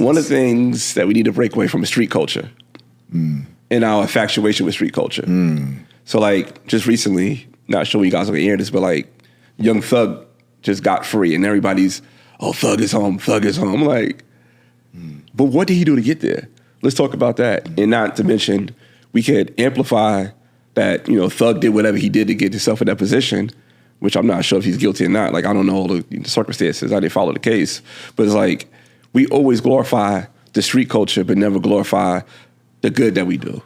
One of the things that we need to break away from is street culture and our infatuation with street culture. So like just recently, not sure you guys are gonna hear this, but like Young Thug just got free and everybody's, oh, Thug is home, Thug is home. I'm like, but what did he do to get there? Let's talk about that. And not to mention, we could amplify that, you know, Thug did whatever he did to get himself in that position, which I'm not sure if he's guilty or not. Like, I don't know all the circumstances. I didn't follow the case. But it's like, we always glorify the street culture, but never glorify the good that we do.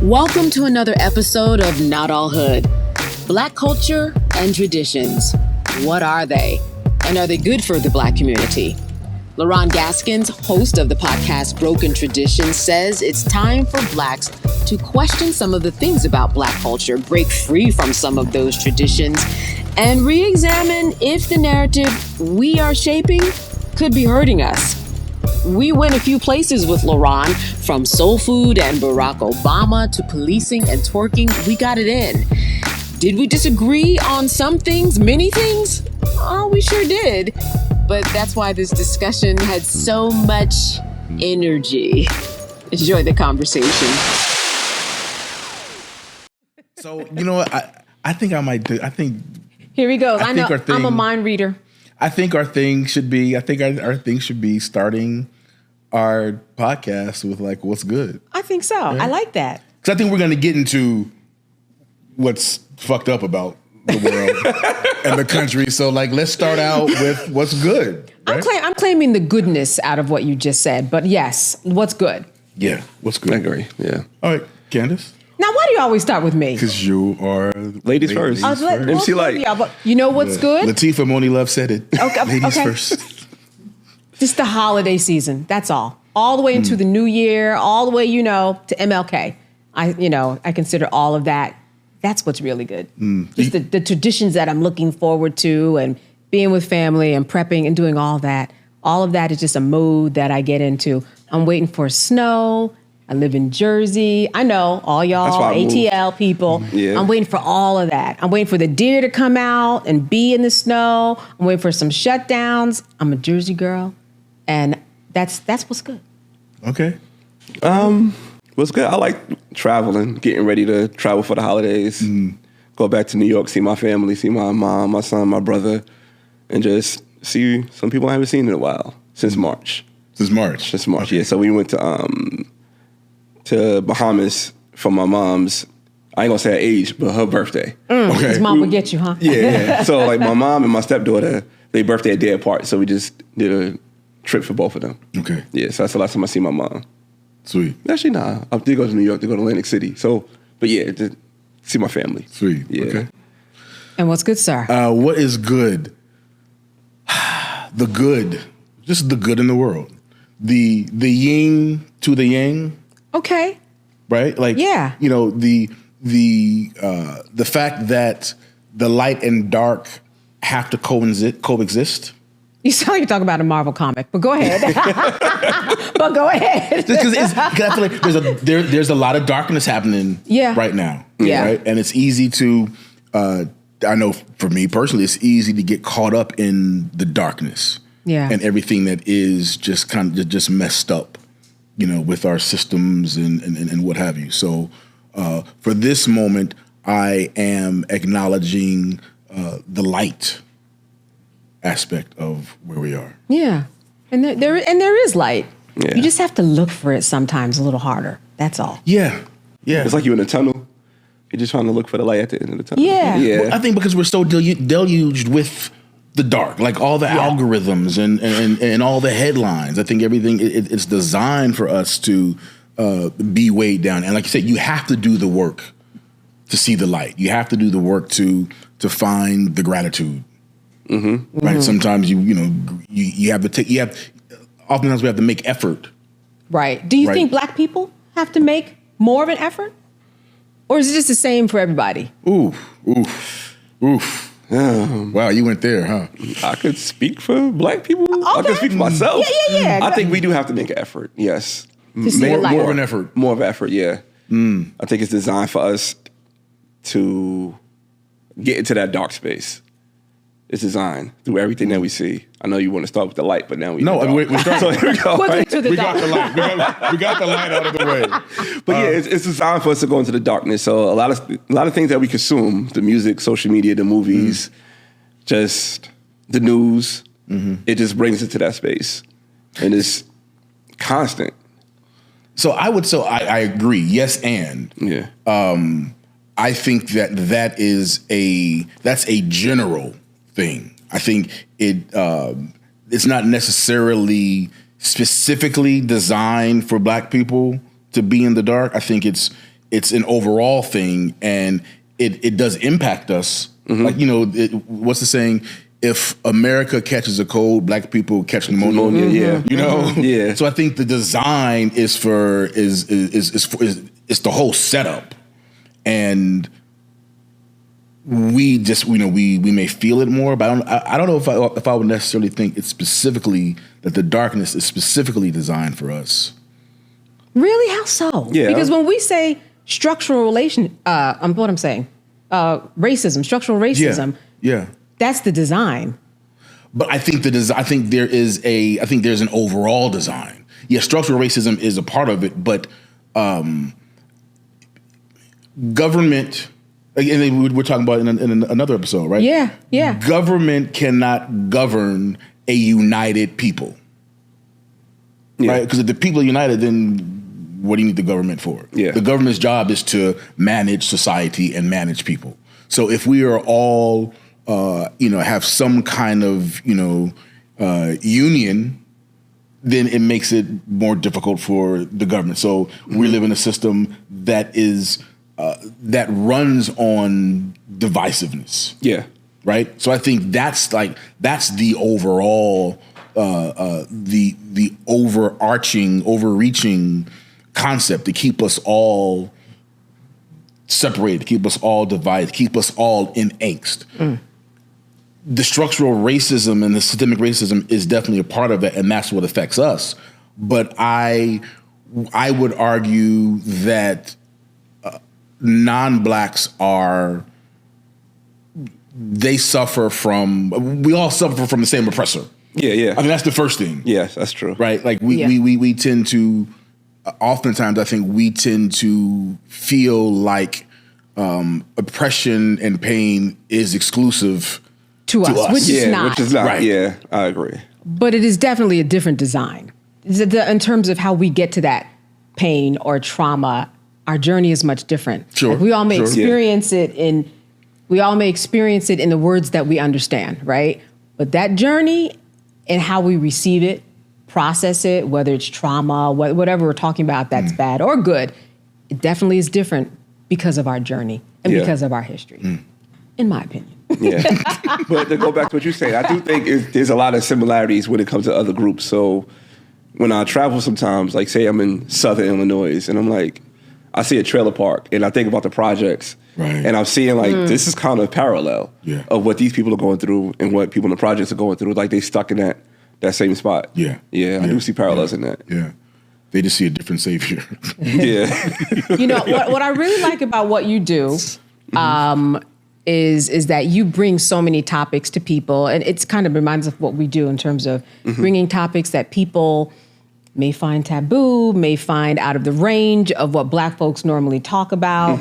Welcome to another episode of Not All Hood. Black culture and traditions. What are they? And are they good for the Black community? Laron Gaskins, host of the podcast Broken Traditions, says it's time for Blacks to question some of the things about Black culture, break free from some of those traditions, and re-examine if the narrative we are shaping could be hurting us. We went a few places with Leron, from soul food and Barack Obama to policing and twerking. We got it in. Did we disagree on some things, many things? Oh, we sure did. But that's why this discussion had so much energy. Enjoy the conversation. So, you know what? I think I might do. Here he goes. I know I'm a mind reader. I think our thing should be starting our podcast with like, what's good? I think so. Right? I like that. Because I think we're going to get into what's fucked up about the world and the country. So like, let's start out with what's good. Right? I'm claiming the goodness out of what you just said, but yes, what's good? Yeah, what's good? I agree. Yeah. All right, Candace. Now, why do you always start with me? Because you are ladies first. MC Light. Yeah, but you know what's good? Latifah Moni Love said it. Okay, ladies first. Just the holiday season. That's all. All the way into the new year, all the way, to MLK. I consider all of that. That's what's really good. Just the traditions that I'm looking forward to and being with family and prepping and doing all that. All of that is just a mood that I get into. I'm waiting for snow. I live in Jersey. I know, all y'all ATL people. Yeah. I'm waiting for all of that. I'm waiting for the deer to come out and be in the snow. I'm waiting for some shutdowns. I'm a Jersey girl. And that's what's good. Okay. What's good? I like traveling, getting ready to travel for the holidays. Go back to New York, see my family, see my mom, my son, my brother, and just see some people I haven't seen in a while, since March. Since March, okay. Yeah. So we went to Bahamas for my mom's, I ain't gonna say her age, but her birthday. Okay. His mom would get you, huh? Yeah. So like my mom and my stepdaughter, their birthday a day apart. So we just did a trip for both of them. Okay. Yeah, so that's the last time I see my mom. Sweet. Actually, nah. I did go to New York to go to Atlantic City. So, but yeah, to see my family. Sweet. Yeah. Okay. And what's good, sir? What is good? The good. Just the good in the world. The yin to the yang. Okay. Right? Like, yeah. The fact that the light and dark have to coexist. You sound like you're talking about a Marvel comic, but go ahead. But go ahead. Because I feel like there's a lot of darkness happening right now. Yeah. Right? And it's easy to, I know for me personally, it's easy to get caught up in the darkness. Yeah. And everything that is just kind of just messed up, with our systems and what have you. So for this moment, I am acknowledging the light aspect of where we are. Yeah. And there is light. Yeah. You just have to look for it sometimes a little harder. That's all. Yeah. Yeah. It's like you're in a tunnel. You're just trying to look for the light at the end of the tunnel. Yeah. Well, I think because we're so deluged with the dark, like all the algorithms and all the headlines. I think everything, it's designed for us to be weighed down. And like you said, you have to do the work to see the light. You have to do the work to find the gratitude. Mm-hmm. Right. Mm-hmm. Sometimes you have to oftentimes we have to make effort. Right. Do you think Black people have to make more of an effort? Or is it just the same for everybody? Oof. Wow, you went there, huh? I could speak for Black people. Okay. I could speak for myself. Yeah. I think we do have to make an effort, yes. More of an effort. More of an effort, yeah. I think it's designed for us to get into that dark space. is designed through everything that we see. I know you want to start with the light, but now we start. So here we go. Quickly to the We dark. got the light. We got the light out of the way. But it's designed for us to go into the darkness. So a lot of things that we consume, the music, social media, the movies, just the news, it just brings it to that space. And it's constant. So I agree. Yes, and Yeah. I think that's a general thing. I think it's not necessarily specifically designed for Black people to be in the dark. I think it's an overall thing, and it does impact us. Like, what's the saying? If America catches a cold, Black people catch pneumonia. Yeah. You know? Yeah. So I think the design is the whole setup. And we just, we may feel it more, but I don't know if I would necessarily think it's specifically that the darkness is specifically designed for us. Really? How so? Yeah. Because when we say structural racism, structural racism, Yeah. that's the design. But I think there's an overall design. Yeah, structural racism is a part of it, but government, and we're talking about in another episode, right? Yeah, yeah. Government cannot govern a united people, right? Because if the people are united, then what do you need the government for? Yeah. The government's job is to manage society and manage people. So if we are all, have some kind of, union, then it makes it more difficult for the government. So we live in a system that is that runs on divisiveness. Yeah. Right. So I think that's the overall, the overreaching concept to keep us all separated, to keep us all divided, keep us all in angst. The structural racism and the systemic racism is definitely a part of it, and that's what affects us. But I would argue that non-Blacks we all suffer from the same oppressor. Yeah, yeah. I mean, that's the first thing. Yes, that's true. Right? Like we tend to, oftentimes I think we tend to feel like oppression and pain is exclusive To us, which is not. Which is not. Right. Yeah, I agree. But it is definitely a different design. In terms of how we get to that pain or trauma, our journey is much different. Sure. Like we all may Sure. experience it in the words that we understand, right? But that journey and how we receive it, process it, whether it's trauma, whatever we're talking about that's bad or good, it definitely is different because of our journey and because of our history, in my opinion. Yeah. But to go back to what you're saying, I do think there's a lot of similarities when it comes to other groups. So when I travel sometimes, like say I'm in Southern Illinois and I'm like, I see a trailer park and I think about the projects. Right. And I'm seeing like, this is kind of parallel of what these people are going through and what people in the projects are going through. Like they stuck in that same spot. Yeah. Yeah, I do see parallels in that. Yeah. They just see a different savior. Yeah. What I really like about what you do is that you bring so many topics to people, and it's kind of reminds us of what we do in terms of bringing topics that people may find taboo, may find out of the range of what Black folks normally talk about.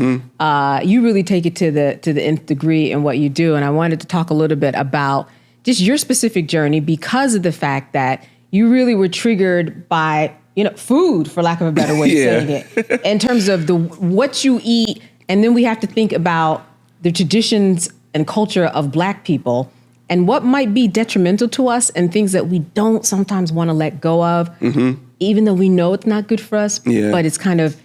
You really take it to the nth degree in what you do, and I wanted to talk a little bit about just your specific journey because of the fact that you really were triggered by food, for lack of a better way of saying it, in terms of what you eat, and then we have to think about the traditions and culture of Black people and what might be detrimental to us and things that we don't sometimes want to let go of, even though we know it's not good for us, but it's kind of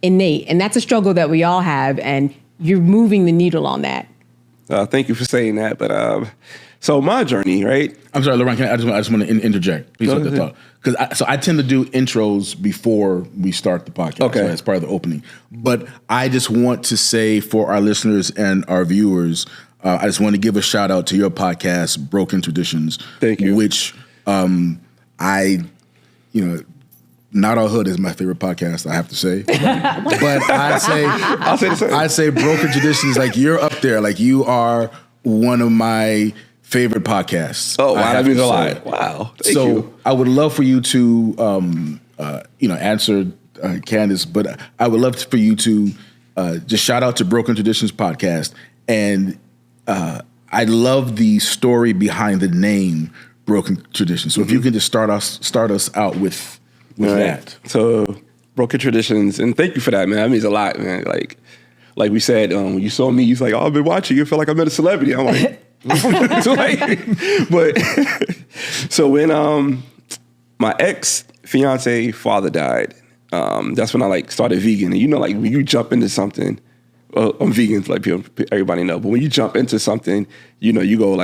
innate. And that's a struggle that we all have, and you're moving the needle on that. Thank you for saying that. But so my journey, right? I'm sorry, Leron, I just want to interject. Please let that thought. Because I tend to do intros before we start the podcast. Okay. So as part of the opening. But I just want to say for our listeners and our viewers, I just want to give a shout out to your podcast, Broken Traditions. Thank you. Which Not All Hood is my favorite podcast, I have to say. But I'll say the same. I'd say Broken Traditions, like you're up there. Like you are one of my favorite podcasts. Oh, wow, that means a lot. Say. Wow. Thank you. I would love for you to, answer Candace, but I would love for you to just shout out to Broken Traditions podcast. And I love the story behind the name Broken Traditions. So if you can just start us out with that. So Broken Traditions, and thank you for that, man. That means a lot, man. Like we said, when you saw me, you was like, "Oh, I've been watching you. I feel like I met a celebrity." I'm like, so when my ex-fiance father died, that's when I started vegan. And when you jump into something, well, I'm vegan, everybody know, but when you jump into something, you go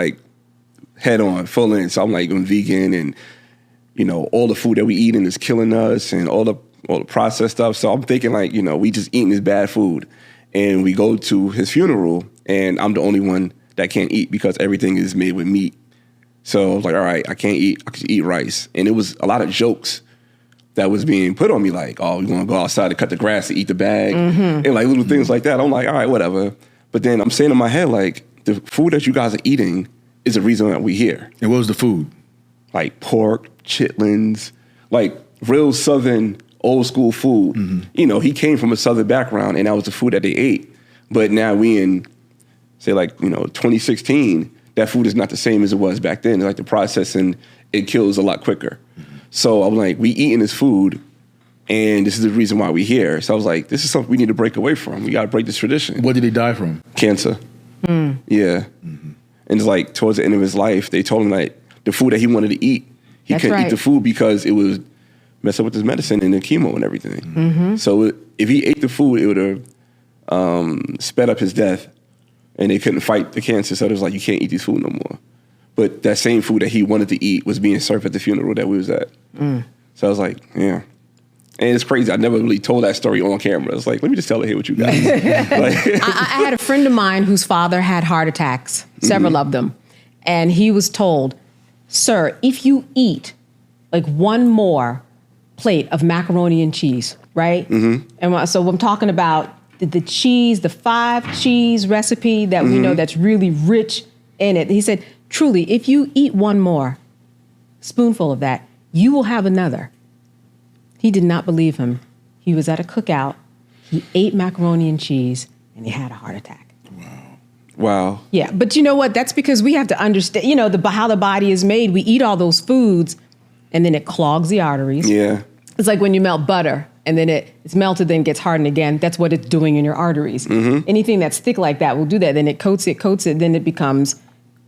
head on, full in. So I'm I'm vegan, and all the food that we eating is killing us, and all the processed stuff. So I'm thinking we just eating this bad food, and we go to his funeral, and I'm the only one that can't eat because everything is made with meat. So I was like, all right, I can't eat. I can just eat rice. And it was a lot of jokes that was being put on me, oh, we want to go outside to cut the grass to eat the bag, and little things like that. I'm like, all right, whatever. But then I'm saying in my head, the food that you guys are eating is the reason that we're here. And what was the food? Pork, chitlins, real Southern old school food. Mm-hmm. He came from a Southern background, and that was the food that they ate. But now we in, say 2016, that food is not the same as it was back then. The processing, it kills a lot quicker. Mm-hmm. So I'm we eating this food, and this is the reason why we're here. So I was like, this is something we need to break away from. We got to break this tradition. What did he die from? Cancer. Mm. Yeah. Mm-hmm. And it's towards the end of his life, they told him the food that he wanted to eat, he couldn't eat the food because it was messing with his medicine and the chemo and everything. Mm-hmm. So if he ate the food, it would have sped up his death, and they couldn't fight the cancer. So it was you can't eat this food no more. But that same food that he wanted to eat was being served at the funeral that we was at. Mm. So I was yeah. And it's crazy. I never really told that story on camera. It's let me just tell it here with you guys. I had a friend of mine whose father had heart attacks, several of them. And he was told, sir, if you eat one more plate of macaroni and cheese, right? Mm-hmm. And so I'm talking about the cheese, the 5 cheese recipe that we know that's really rich in it. He said, truly, if you eat one more spoonful of that, you will have another. He did not believe him. He was at a cookout. He ate macaroni and cheese, and he had a heart attack. Wow. Yeah, but you know what? That's because we have to understand, how the body is made. We eat all those foods, and then it clogs the arteries. Yeah. It's like when you melt butter, and then it's melted, then gets hardened again. That's what it's doing in your arteries. Mm-hmm. Anything that's thick like that will do that. Then it coats it, then it becomes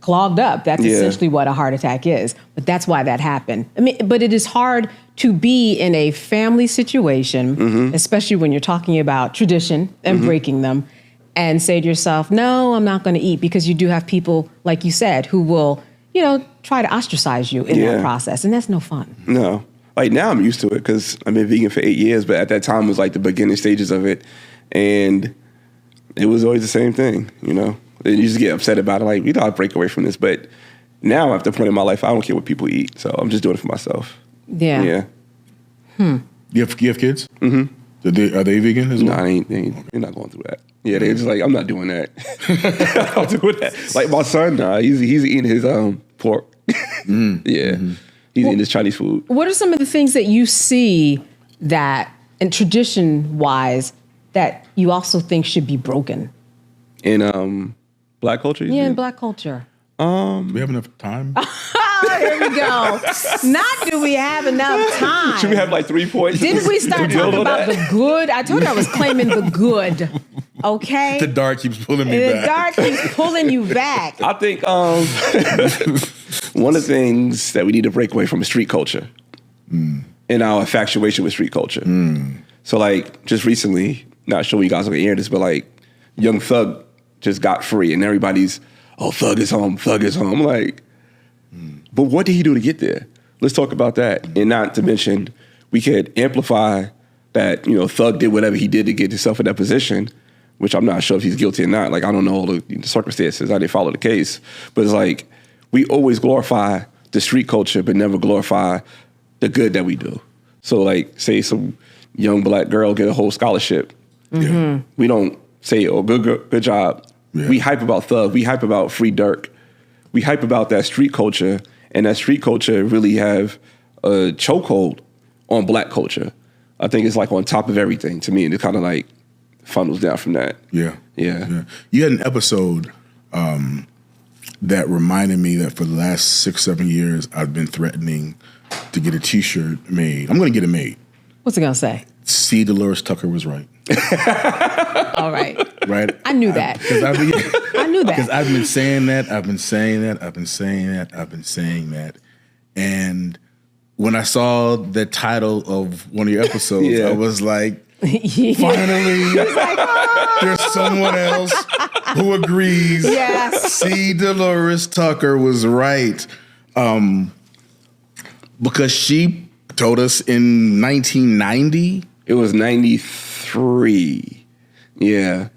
clogged up. That's essentially what a heart attack is. But that's why that happened. But it is hard to be in a family situation, especially when you're talking about tradition and breaking them, and say to yourself, no, I'm not going to eat, because you do have people, like you said, who will, try to ostracize you in that process. And that's no fun. No. Now I'm used to it because I've been vegan for 8 years, but at that time it was the beginning stages of it. And it was always the same thing, And you just get upset about it. We gotta break away from this. But now at the point in my life, I don't care what people eat. So I'm just doing it for myself. Yeah. Yeah. You have kids? Mm-hmm. Are they vegan as well? No, they're not going through that. Yeah, they're just I'm not doing that. I'm not doing that. My son, he's eating his pork. Yeah. He's eating his Chinese food. What are some of the things that you see that, and tradition-wise, that you also think should be broken? In Black culture? Yeah, in Black culture. Do we have enough time? Here we go. Not do we have enough time. Should we have 3 points? Didn't we start talking about the good? I told you I was claiming the good. Okay? The dark keeps pulling me back. The dark keeps pulling you back. I think one of the things that we need to break away from is street culture and our infatuation with street culture. So just recently, not sure you guys are going to hear this, but Young Thug just got free, and everybody's, oh, Thug is home, Thug is home. I'm but what did he do to get there? Let's talk about that. And not to mention, we could amplify that, Thug did whatever he did to get himself in that position, which I'm not sure if he's guilty or not. I don't know all the circumstances. I didn't follow the case. But it's we always glorify the street culture, but never glorify the good that we do. So say some young Black girl get a whole scholarship. Mm-hmm. We don't say, oh, good job. Yeah. We hype about Thug. We hype about Free Dirk. we hype about that street culture, and that street culture really have a chokehold on Black culture. I think it's like on top of everything to me, and it kind of like funnels down from that. Yeah. Yeah. You had an episode that reminded me that for the last 6-7 years, I've been threatening to get a T-shirt made. I'm going to get it made. What's it going to say? See, Dolores Tucker was right. All right. Right? I knew that. I knew that. Because I've been saying that. And when I saw the title of one of your episodes, I was like, finally, there's someone else who agrees. Yes. See, Dolores Tucker was right. Because she told us in 1990. It was 93. Yeah.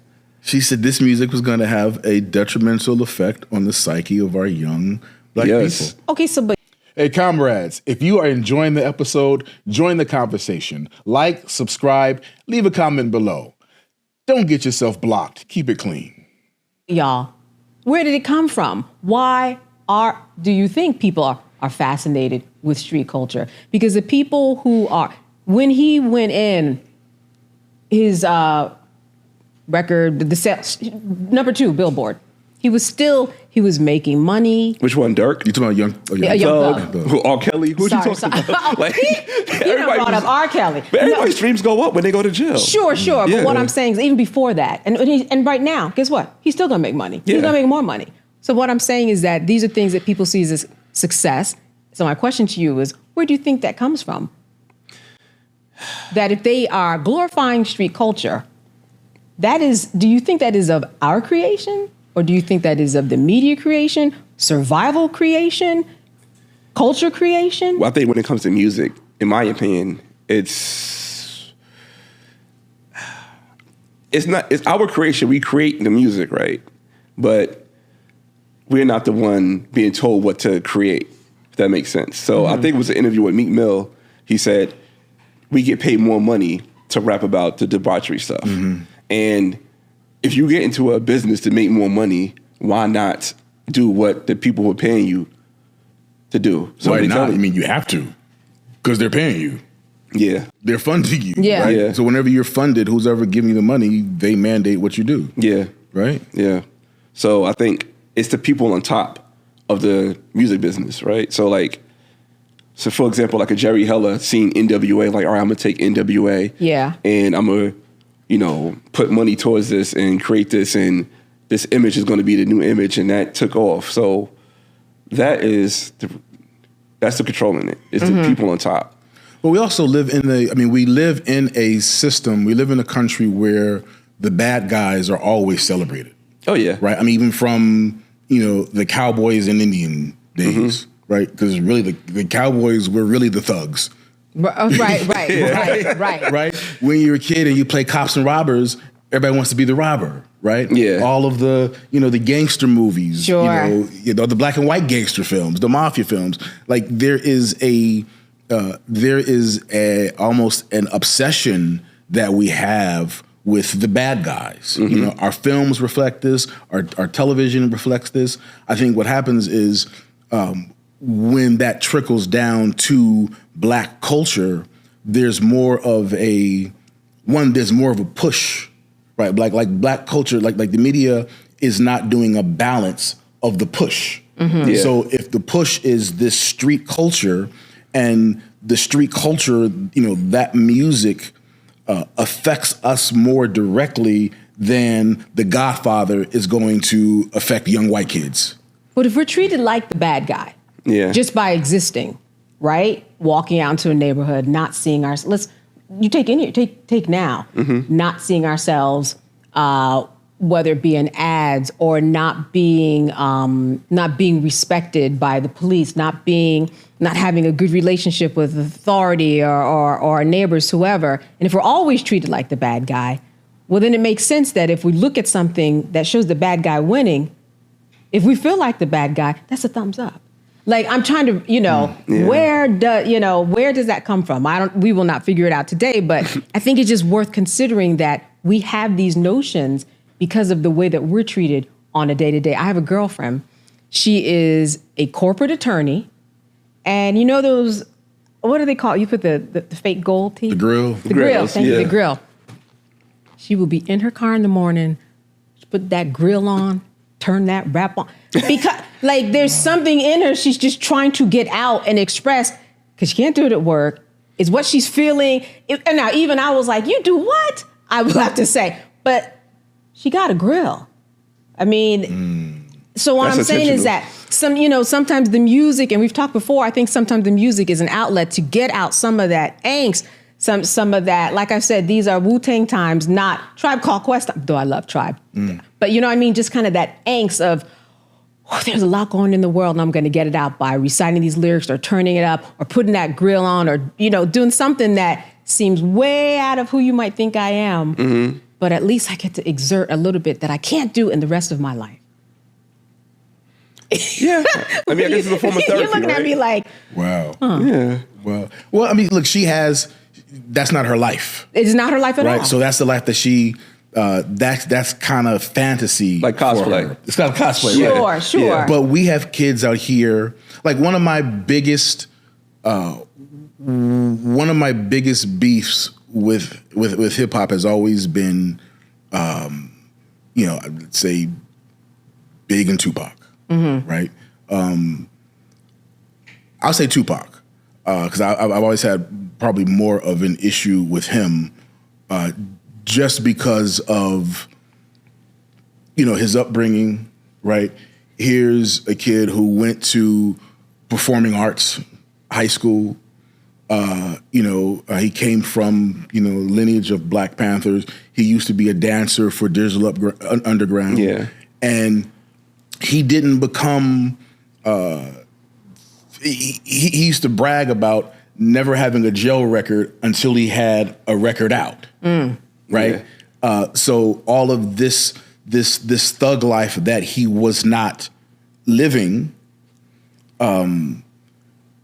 She said this music was going to have a detrimental effect on the psyche of our young Black people. Okay, so but Hey, comrades, if you are enjoying the episode, join the conversation. Like, subscribe, leave a comment below. Don't get yourself blocked. Keep it clean. y'all, where did it come from? Why do you think people are fascinated with street culture? Because the people who are, when he went in, his record, the sales, number 2 Billboard, he was making money. Which one, Dirk? You talking about Young Thug? Thug? Who, R. Kelly? Who you talking about? Like, You done brought up R. Kelly. But everybody's streams go up when they go to jail. Sure. Yeah. But what I'm saying is even before that, and right now, guess what? He's still gonna make money. Yeah. He's gonna make more money. So what I'm saying is that these are things that people see as success. So my question to you is, where do you think that comes from? That if they are glorifying street culture, do you think that is of our creation? Or do you think that is of the media creation, survival creation, culture creation? Well, I think when it comes to music, in my opinion, it's our creation. We create the music, right? But we're not the one being told what to create, if that makes sense. So I think it was an interview with Meek Mill. He said, we get paid more money to rap about the debauchery stuff. And if you get into a business to make more money, why not do what the people who are paying you to do? So why not? I mean, you have to, because they're paying you. Yeah. They're funding you. Yeah. Right? Yeah. So whenever you're funded, who's ever giving you the money, they mandate what you do. Yeah. Right? Yeah. So I think it's the people on top of the music business, right? So for example, like a Jerry Heller seeing NWA, like, all right, I'm gonna take NWA. Yeah. And I'm gonna, put money towards this and create this, and this image is gonna be the new image, and that took off. So that's the controlling it. It's the people on top. But we also live in a system, we live in a country where the bad guys are always celebrated. Oh yeah. Right? I mean, even from, the cowboys and Indian days, right? Because really the cowboys were really the thugs. Right. Right? When you're a kid and you play cops and robbers, everybody wants to be the robber, right? Yeah. All of the, the gangster movies, Sure. The black and white gangster films, the mafia films. Like there is almost an obsession that we have with the bad guys. Our films reflect this, our television reflects this. I think what happens is when that trickles down to Black culture, there's more of a push, right? Like Black culture, like the media is not doing a balance of the push. Yeah. So if the push is this street culture, and the street culture, that music affects us more directly than The Godfather is going to affect young white kids. But if we're treated like the bad guy, just by existing, right? Walking out into a neighborhood, not seeing take now, not seeing ourselves, whether it be in ads or not being respected by the police, not having a good relationship with authority or our neighbors, whoever. And if we're always treated like the bad guy, well, then it makes sense that if we look at something that shows the bad guy winning, if we feel like the bad guy, that's a thumbs up. Like, I'm trying to, where does that come from? We will not figure it out today, but I think it's just worth considering that we have these notions because of the way that we're treated on a day-to-day. I have a girlfriend, She is a corporate attorney. And you know those, what do they call it? You put the fake gold teeth? The grill. The grill, thank you, the grill. She will be in her car in the morning, put that grill on, turn that wrap on. Because like there's something in her she's just trying to get out and express, because she can't do it at work. It's what she's feeling. And now even I was like, you do what? I will have to say. But she got a grill. I mean, so what I'm saying is that sometimes the music, and we've talked before, I think sometimes the music is an outlet to get out some of that angst, some of that, like I said, these are Wu-Tang times, not Tribe Called Quest, though I love Tribe. But you know what I mean? Just kind of that angst of, there's a lot going on in the world and I'm going to get it out by reciting these lyrics or turning it up or putting that grill on or, doing something that seems way out of who you might think I am. But at least I get to exert a little bit that I can't do in the rest of my life. Yeah. I mean, I guess it's a form of therapy, You're looking at me like, wow. Yeah. Well, I mean, look, that's not her life. It's not her life at all. Right? So that's the life that she, that's kind of fantasy. Like cosplay. It's kind of cosplay. Sure. Yeah. But we have kids out here, like one of my biggest beefs with hip hop has always been, I'd say Big and Tupac, right? I'll say Tupac because I've always had probably more of an issue with him, just because of his upbringing, right? Here's a kid who went to performing arts high school. He came from, lineage of Black Panthers. He used to be a dancer for Digital Underground. Yeah. And he didn't become, he used to brag about never having a jail record until he had a record out. Right? Yeah. So all of this thug life that he was not living,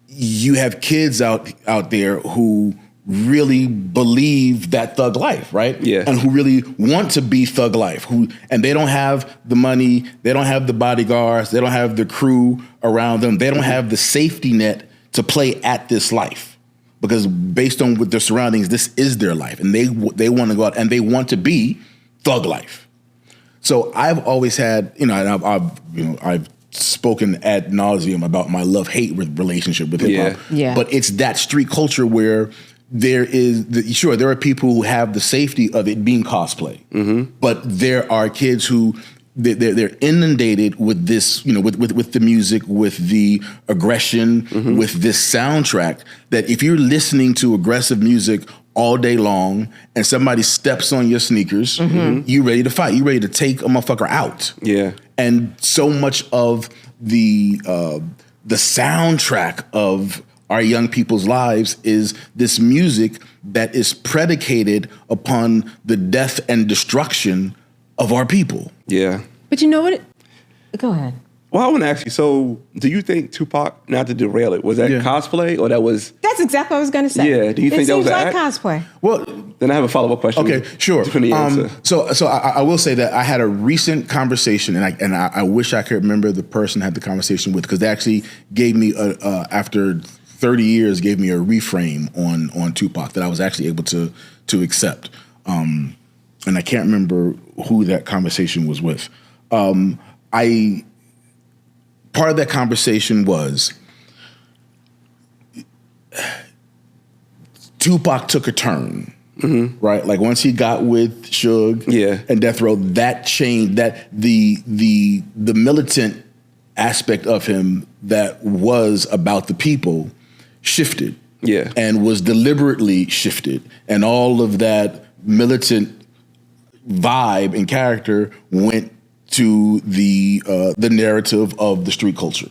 you have kids out there who really believe that thug life, right? Yeah. And who really want to be thug life, and they don't have the money, they don't have the bodyguards, they don't have the crew around them, they don't have the safety net to play at this life. Because based on what their surroundings, this is their life, and they want to go out and they want to be thug life. So I've always had, I've spoken ad nauseum about my love-hate relationship with hip hop. Yeah. But it's that street culture where there are people who have the safety of it being cosplay, but there are kids who they're inundated with this, with the music, with the aggression, with this soundtrack, that if you're listening to aggressive music all day long and somebody steps on your sneakers, you ready to fight. You ready to take a motherfucker out. Yeah. And so much of the soundtrack of our young people's lives is this music that is predicated upon the death and destruction of our people. Yeah. But you know what? Go ahead. Well, I want to ask you, so do you think Tupac, not to derail it, was that cosplay or that was... That's exactly what I was going to say. Yeah, do you think that was an act? It seems like cosplay. Well, then I have a follow-up question. Okay, sure. So I will say that I had a recent conversation, and I wish I could remember the person I had the conversation with, because they actually gave me, after 30 years, gave me a reframe on Tupac that I was actually able to accept. And I can't remember who that conversation was with. Part of that conversation was Tupac took a turn, right? Like once he got with Suge and Death Row, that changed. That the militant aspect of him that was about the people shifted, and was deliberately shifted, and all of that militant vibe and character went to the narrative of the street culture.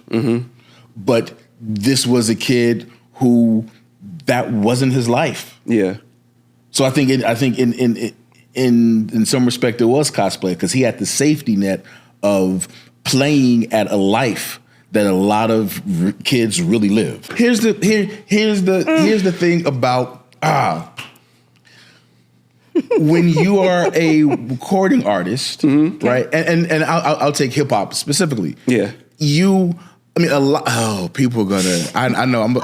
But this was a kid who that wasn't his life. Yeah. So I think in some respect it was cosplay, because he had the safety net of playing at a life that a lot of kids really live. Here's the thing about when you are a recording artist, right? And I'll take hip hop specifically. Yeah. a lot. Oh, people are gonna. I know. I'm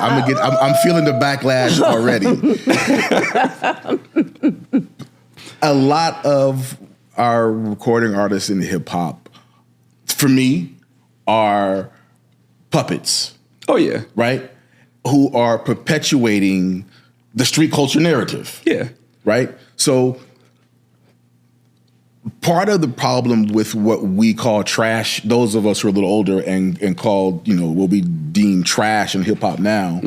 feeling the backlash already. A lot of our recording artists in hip hop, for me, are puppets. Oh yeah, right. Who are perpetuating the street culture narrative. Yeah, right. So part of the problem with what we call trash, those of us who are a little older and called, what we deem trash in hip hop now,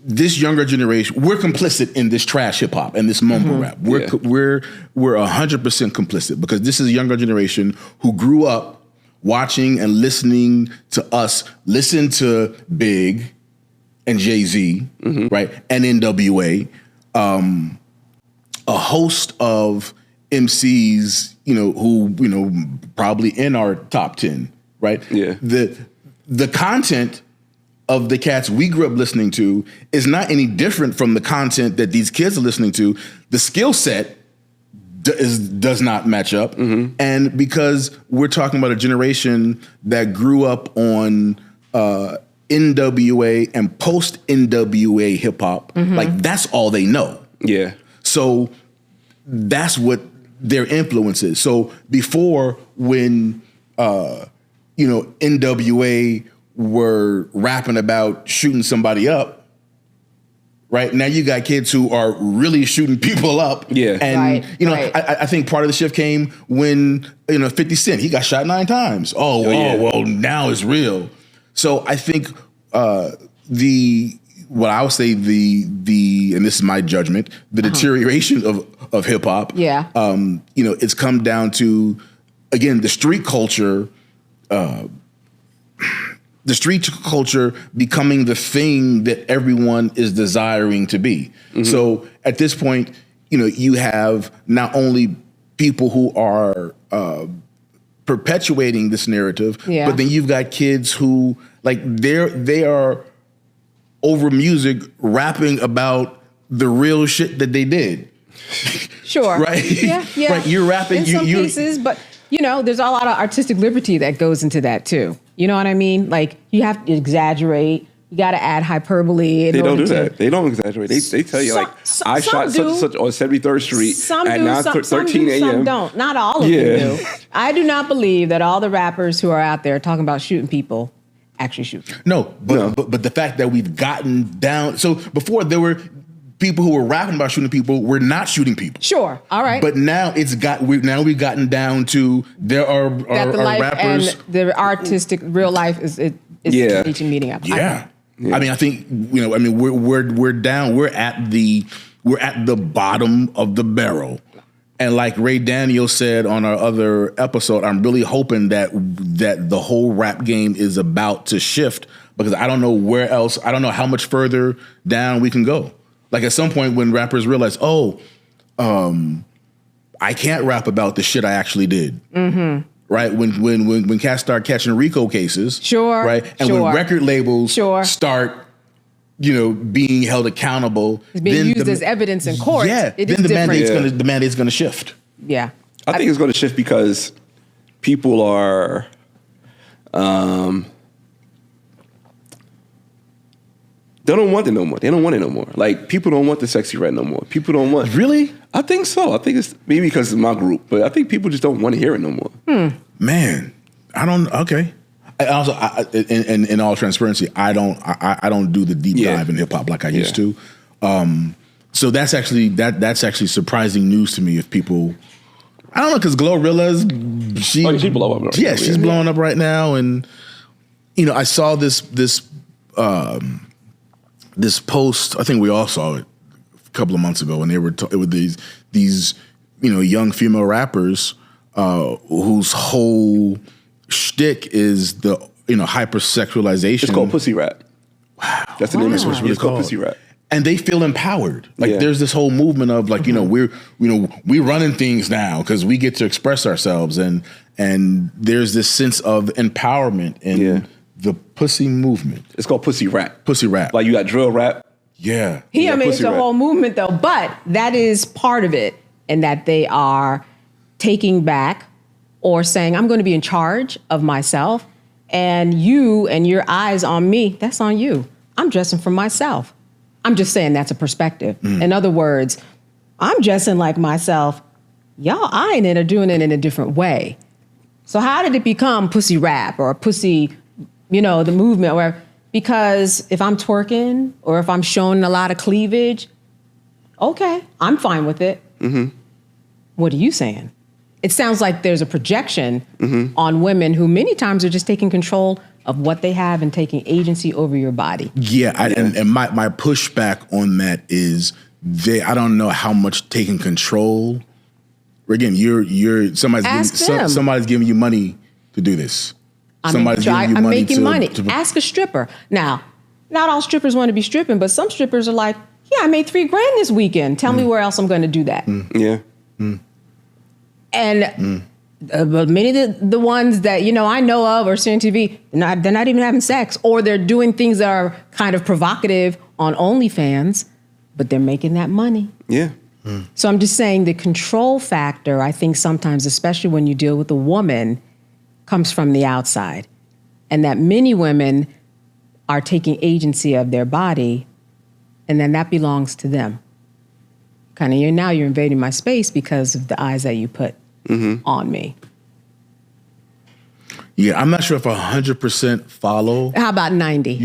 this younger generation, we're complicit in this trash hip hop and this mumble rap. We're 100% complicit because this is a younger generation who grew up watching and listening to us listen to Big and Jay-Z, right, and NWA, a host of MCs, who, probably in our top 10, right? Yeah. The content of the cats we grew up listening to is not any different from the content that these kids are listening to. The skill set does not match up. And because we're talking about a generation that grew up on NWA and post-NWA hip-hop, like that's all they know. Yeah. So that's what their influence is. So before, when NWA were rapping about shooting somebody up, right? Now you got kids who are really shooting people up. Yeah. And I think part of the shift came when 50 Cent, he got shot 9 times. Well, now it's real. So I think what I would say and this is my judgment, the deterioration of hip hop. Yeah. It's come down to, again, the street culture. The street culture becoming the thing that everyone is desiring to be. So at this point, you have not only people who are perpetuating this narrative, but then you've got kids who they are over music rapping about the real shit that they did. Sure. Right? Yeah. Right. You're rapping in some cases, but there's a lot of artistic liberty that goes into that too. You know what I mean? Like, you have to exaggerate. You got to add hyperbole. They don't do that. They don't exaggerate. They tell you, I shot such and such on 73rd Street at 13 a.m. Some don't. Not all of them do. I do not believe that all the rappers who are out there talking about shooting people actually shoot people. No, but the fact that we've gotten down. So before, there were people who were rapping about shooting people were not shooting people. Sure, all right. But now we've gotten down to there are the life rappers and the artistic real life is reaching meeting up. Yeah. I mean, I think we're down. We're at the bottom of the barrel. And like Ray Daniels said on our other episode, I'm really hoping that the whole rap game is about to shift, because I don't know where else. I don't know how much further down we can go. Like, at some point when rappers realize, I can't rap about the shit I actually did. Right? When cats start catching RICO cases. Sure. Right? And when record labels start, being held accountable. It's being used as evidence in court. Yeah. Then the mandate's gonna shift. Yeah. I think it's going to shift because people are they don't want it no more. They don't want it no more. Like, people don't want the sexy red no more. People don't want. Really? I think so. I think it's maybe because it's my group, but I think people just don't want to hear it no more. Man, I don't. Okay. Also, in all transparency, I don't do the deep dive in hip hop like I used to. So that's actually surprising news to me. If people, I don't know, because Glorilla's she blowing up. Yeah, she's blowing up right now, and I saw this post. I think we all saw it a couple of months ago, and it was these young female rappers whose whole shtick is the hypersexualization. It's called pussy rap. Wow, that's the name. That's what it's really called pussy rap. And they feel empowered. Like, there's this whole movement of like, we're running things now because we get to express ourselves, and there's this sense of empowerment in the pussy movement. It's called pussy rap. Pussy rap. Like, you got drill rap. Yeah. It's a whole movement though, but that is part of it, and that they are taking back or saying, I'm going to be in charge of myself, and you and your eyes on me, that's on you. I'm dressing for myself. I'm just saying that's a perspective. In other words, I'm dressing like myself. Y'all eyeing it or doing it in a different way. So how did it become pussy rap or pussy, the movement? Or because if I'm twerking or if I'm showing a lot of cleavage, okay, I'm fine with it. What are you saying? It sounds like there's a projection on women who many times are just taking control of what they have and taking agency over your body. Yeah, and my pushback on that is I don't know how much taking control. Again, somebody's giving you money to do this. I'm making money. Ask a stripper. Now, not all strippers want to be stripping, but some strippers are like, yeah, I made $3,000 this weekend. Tell me where else I'm going to do that. Yeah. And but many of the ones that I know of or see on TV, they're not even having sex, or they're doing things that are kind of provocative on OnlyFans, but they're making that money. Yeah. So I'm just saying the control factor, I think sometimes, especially when you deal with a woman, comes from the outside, and that many women are taking agency of their body, and then that belongs to them. Kind of, you're invading my space because of the eyes that you put on me. Yeah, I'm not sure if 100% follow. How about 90?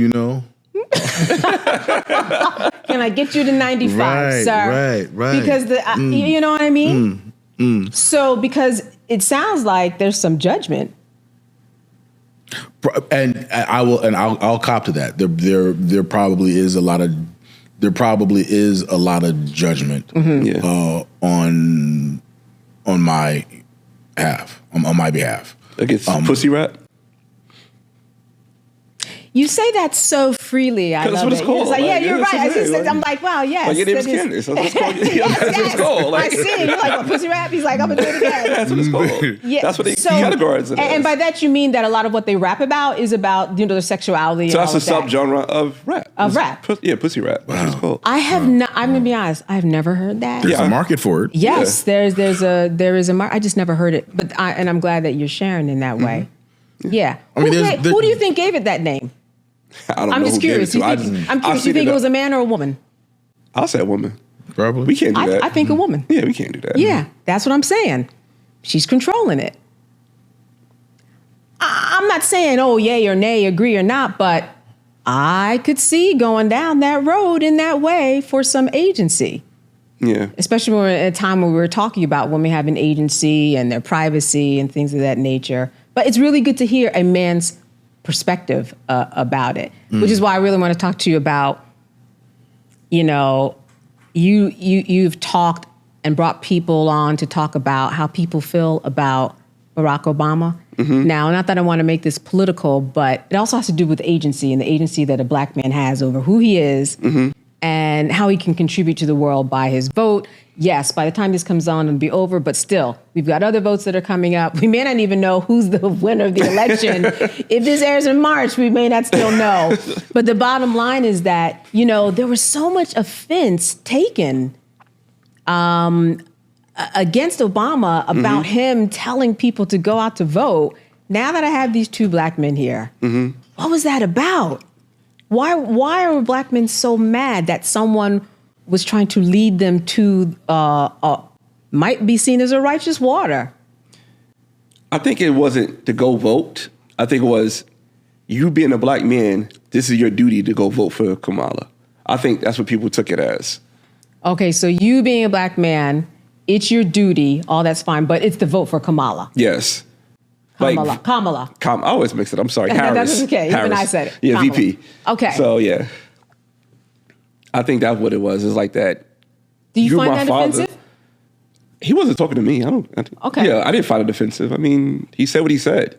Can I get you to 95, sir? Right. Because you know what I mean? So because it sounds like there's some judgment. And I'll cop to that. There probably is a lot of judgment on my behalf. Against pussy rap? You say that so freely. I love that's what it's it. called. It's like, yeah, you're right. I'm like, wow, yes. Like, your name's Candace. That's what it's called. That's what it's called. I see it. You're like, well, pussy rap? He's like, I'm going to do it again. That's what it's called. Yeah. That's what they categorize it as. And by that, you mean that a lot of what they rap about is about, their sexuality. So and that's all a subgenre of rap. Yeah, pussy rap. That's what it's called. I have not, I'm going to be honest, I've never heard that. There's a market for it. Yes, there is a market. I just never heard it. And I'm glad that you're sharing in that way. Yeah. I mean, who do you think gave it that name? I don't know. I'm just curious. I'm curious. You think it was a man or a woman? I'll say a woman. Probably. We can't do that. I think a woman. Yeah, we can't do that. Yeah, that's what I'm saying. She's controlling it. I'm not saying, oh, yay or nay, agree or not, but I could see going down that road in that way for some agency. Yeah. Especially when we're at a time when we were talking about women having agency and their privacy and things of that nature. But it's really good to hear a man's perspective about it, which is why I really want to talk to you about, you've talked and brought people on to talk about how people feel about Barack Obama. Now, not that I want to make this political, but it also has to do with agency and the agency that a black man has over who he is and how he can contribute to the world by his vote. Yes, by the time this comes on, it'll be over, but still, we've got other votes that are coming up. We may not even know who's the winner of the election. If this airs in March, we may not still know. But the bottom line is that, there was so much offense taken against Obama about him telling people to go out to vote. Now that I have these two black men here, what was that about? Why are black men so mad that someone was trying to lead them to might be seen as a righteous water? I think it wasn't to go vote. I think it was you being a black man, this is your duty to go vote for Kamala. I think that's what people took it as. Okay, so you being a black man, it's your duty, all that's fine, but it's to vote for Kamala. Yes. Kamala. I always mix it. I'm sorry. Harris. That's okay. Harris. Even I said it. Yeah, Kamala. VP. Okay. So, yeah. I think that's what it was. It's like that. Do you find that offensive? He wasn't talking to me. Okay. Yeah, I didn't find it offensive. I mean, he said what he said.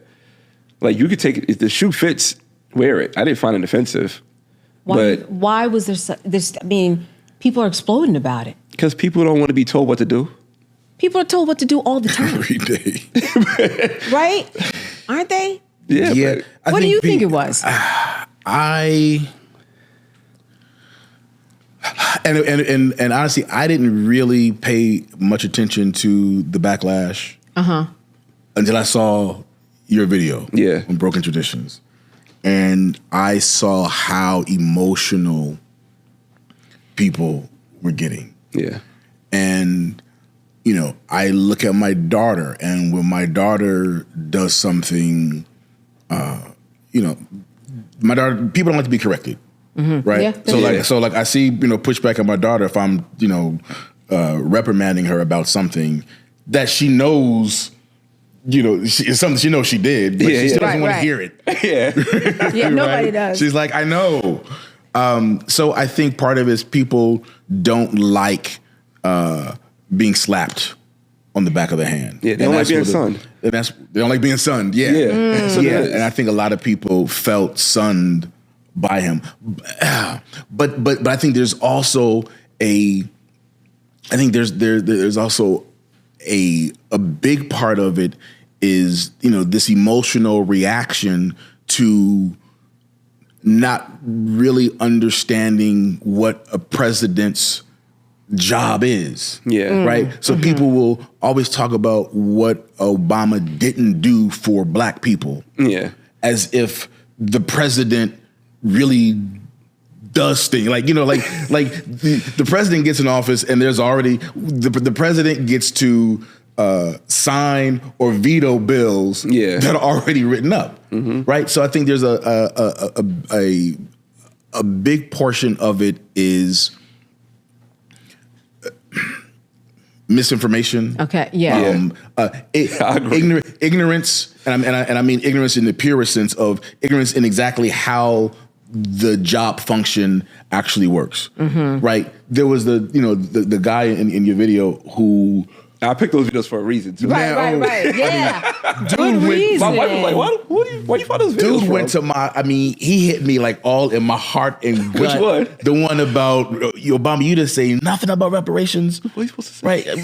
Like, you could take it. If the shoe fits, wear it. I didn't find it offensive. Why was there this? I mean, people are exploding about it. Because people don't want to be told what to do. People are told what to do all the time. Every day. Right? Aren't they? Yeah. What do you think it was? And honestly, I didn't really pay much attention to the backlash until I saw your video on Broken Traditions. And I saw how emotional people were getting. Yeah. And, you know, I look at my daughter, and when my daughter does something, you know, my daughter, people don't like to be corrected. Right. Yeah. So like I see, you know, pushback on my daughter if I'm, you know, reprimanding her about something that she knows, you know, it's something she knows she did, but she still doesn't want to hear it. Yeah, nobody does. She's like, I know. So I think part of it is people don't like being slapped on the back of the hand. Yeah, they don't like being sunned. They don't like being sunned. Yeah. And I think a lot of people felt sunned by him. But I think there's also there's also a big part of it is, you know, this emotional reaction to not really understanding what a president's job is. Yeah. Right? So people will always talk about what Obama didn't do for black people. Yeah. As if the president really does things. Like, you know, like the president gets in office and there's already the president gets to sign or veto bills that are already written up. Right? So I think there's a big portion of it is misinformation. Okay. Yeah. Ignorance, and I mean ignorance in the purest sense of ignorance in exactly how the job function actually works. Right? There was the guy in your video who. I picked those videos for a reason too. Right. Yeah. Good reason. My wife was like, why you find those videos Dude went to he hit me like all in my heart and gut. Which one? The one about Obama, you didn't say nothing about reparations. What are you supposed to say?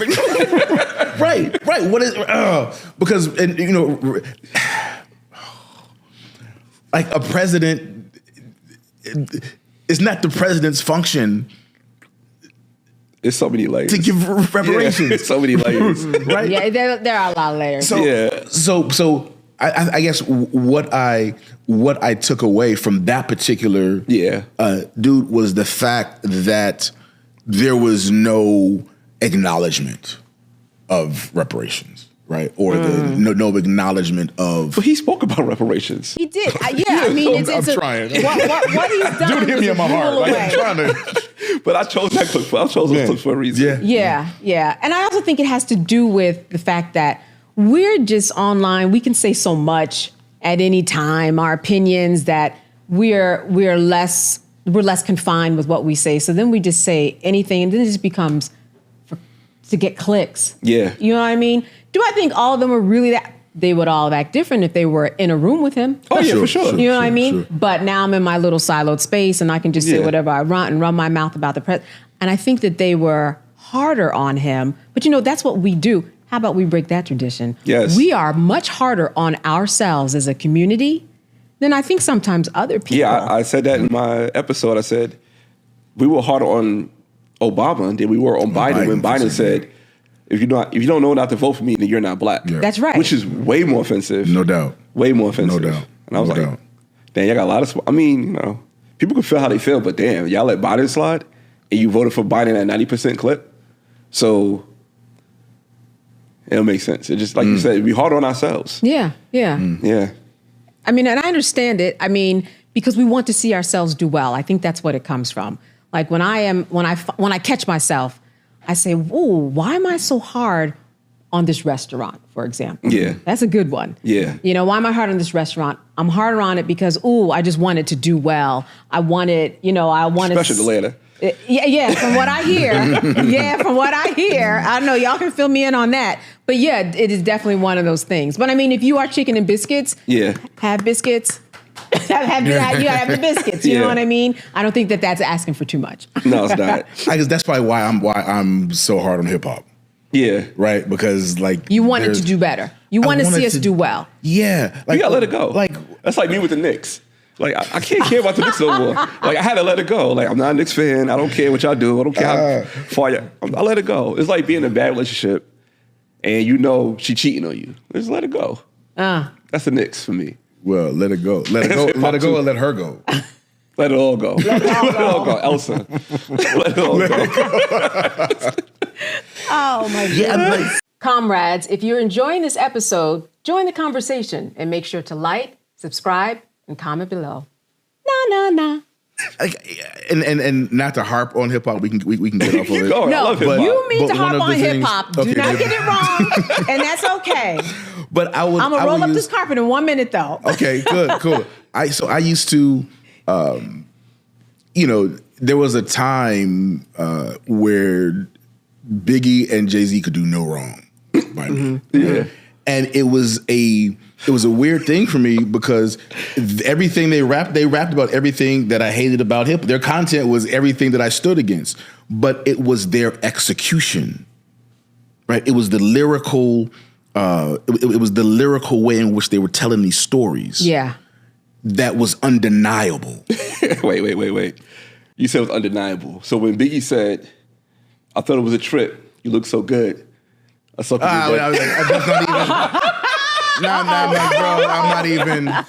Right. What is, because, and you know, like a president, it's not the president's function. It's so many layers. To give reparations. It's so many layers. Right? Yeah, there are a lot of layers. So I guess what I took away from that particular dude was the fact that there was no acknowledgement of reparations, right? Or no acknowledgement of. But he spoke about reparations. He did. I mean, I'm trying. What he's done. Dude hit me in my heart. Like, I'm trying to. But I chose that clip. I chose those clips for a reason. Yeah. And I also think it has to do with the fact that we're just online. We can say so much at any time, our opinions, that we're less confined with what we say. So then we just say anything, and then it just becomes to get clicks. Yeah. You know what I mean? Do I think all of them are really that? They would all act different if they were in a room with him. Oh, yeah, for sure. You know what I mean? Sure. But now I'm in my little siloed space and I can just say whatever I want and run my mouth about the president. And I think that they were harder on him. But, you know, that's what we do. How about we break that tradition? Yes. We are much harder on ourselves as a community than I think sometimes other people. Yeah, I said that in my episode. I said we were harder on Obama than we were on Biden when Biden said, if you don't know not to vote for me, then you're not black. Yeah. That's right. Which is way more offensive. No doubt. Way more offensive. No doubt. And I was like, damn, y'all got a lot of. I mean, you know, people can feel how they feel, but damn, y'all let Biden slide, and you voted for Biden at 90% clip. So it'll make sense. It just like you said, be hard on ourselves. Yeah. Yeah. I mean, and I understand it. I mean, because we want to see ourselves do well. I think that's what it comes from. Like when I catch myself, I say, "Ooh, why am I so hard on this restaurant?" For example. Yeah, that's a good one. Yeah, you know, why am I hard on this restaurant? I'm harder on it because I just want it to do well. I want it, especially the later. Yeah, from what I hear. I don't know, y'all can fill me in on that. But yeah, it is definitely one of those things. But I mean, if you are chicken and biscuits, have biscuits. You gotta have the biscuits. You know what I mean? I don't think that's asking for too much. No, it's not. I guess that's probably why I'm so hard on hip hop. Yeah. Right? Because like you want it to do better. You want to see us do well. Yeah. Like, you gotta let it go. Like that's like me with the Knicks. Like I can't care about the Knicks no more. Like I had to let it go. Like I'm not a Knicks fan. I don't care what y'all do. I don't care how far I let it go. It's like being in a bad relationship and you know she cheating on you, just let it go. That's the Knicks for me. Well, let it go. Let it go. Let it go, or let her go. Let it all go. Let it all go. Elsa. Let it all go. Oh my goodness. Comrades, if you're enjoying this episode, join the conversation and make sure to like, subscribe, and comment below. Nah. And not to harp on hip hop, we can get off of it. No, I love hip-hop. You mean to But one harp of the on hip things- hop. okay, Do not good. get it wrong, and that's okay. But I'm I'm gonna roll up this carpet in 1 minute, though. Okay, good, cool. I used to, there was a time where Biggie and Jay-Z could do no wrong by me. Yeah. And it was a weird thing for me because everything they rapped about everything that I hated about hip. Their content was everything that I stood against, but it was their execution, right? It was the lyrical. It was the lyrical way in which they were telling these stories. Yeah. That was undeniable. Wait. You said it was undeniable. So when Biggie said, "I thought it was a trip. You look so good." I saw people I was like, that's not even. Nah, bro. I'm not even. Nah,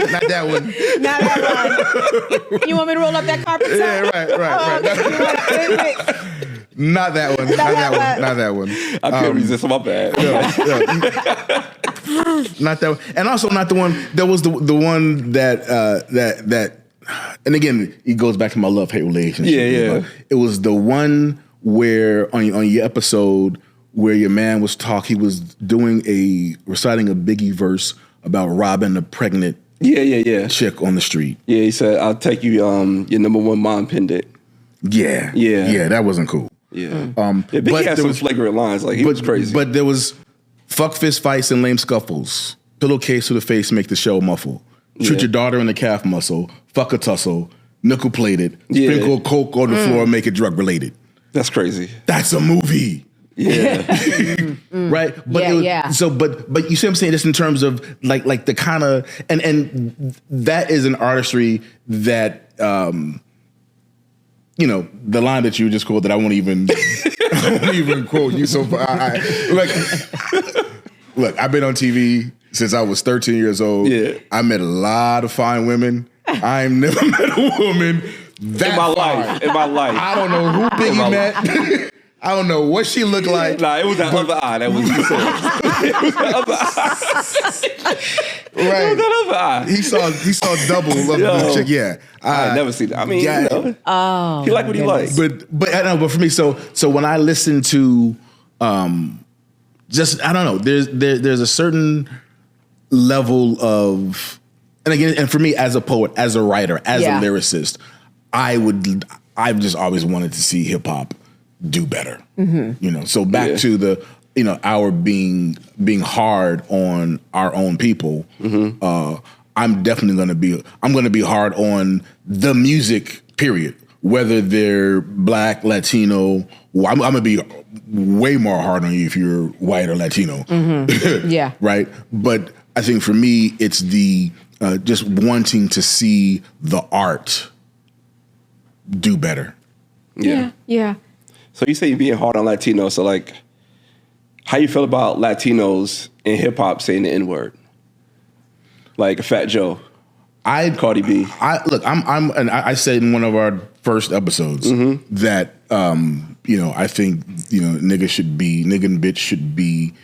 not that one. Not that one. You want me to roll up that carpet? Yeah, right. Not that one. Not that one. I couldn't resist. My bad. Not that one. And also not the one. There was the one that. And again, it goes back to my love-hate relationship. Yeah. It was the one where on your episode where your man was he was reciting a Biggie verse about robbing a pregnant chick on the street. Yeah, he said, "I'll take you your number one mom pendant." Yeah, that wasn't cool. Yeah, Biggie had some flagrant lines. Like he was crazy. But there was fuck fist fights and lame scuffles. Pillowcase to the face make the shell muffle. Shoot your daughter in the calf muscle. Fuck a tussle. Nickel plated. Sprinkle coke on the floor and make it drug related. That's crazy. That's a movie. Yeah. Right? But So but you see what I'm saying? Just in terms of like the kind of and that is an artistry that the line that you just quoted that I won't even quote you. So look, I've been on TV since I was 13 years old. Yeah. I met a lot of fine women. I've never met a woman that in my fine. life. I don't know who Biggie met. I don't know what she looked like. Nah, it was that other eye that was you said. It was that other eye. Right. It was that other eye. He saw double of the chick. Yeah. I never seen that. I mean, he like what he likes. But I don't know. But for me, so when I listen to just I don't know. There's a certain level of, and again, and for me as a poet, as a writer, as a lyricist, I've just always wanted to see hip hop do better. So back to the our being hard on our own people. I'm definitely going to be hard on the music period, whether they're black, Latino. I'm going to be way more hard on you if you're white or Latino. Yeah. Right. But I think for me, it's the just wanting to see the art do better. Yeah. So you say you're being hard on Latinos. So like, how you feel about Latinos in hip hop saying the N-word? Like Fat Joe, Cardi B. I said in one of our first episodes that I think nigga and bitch should be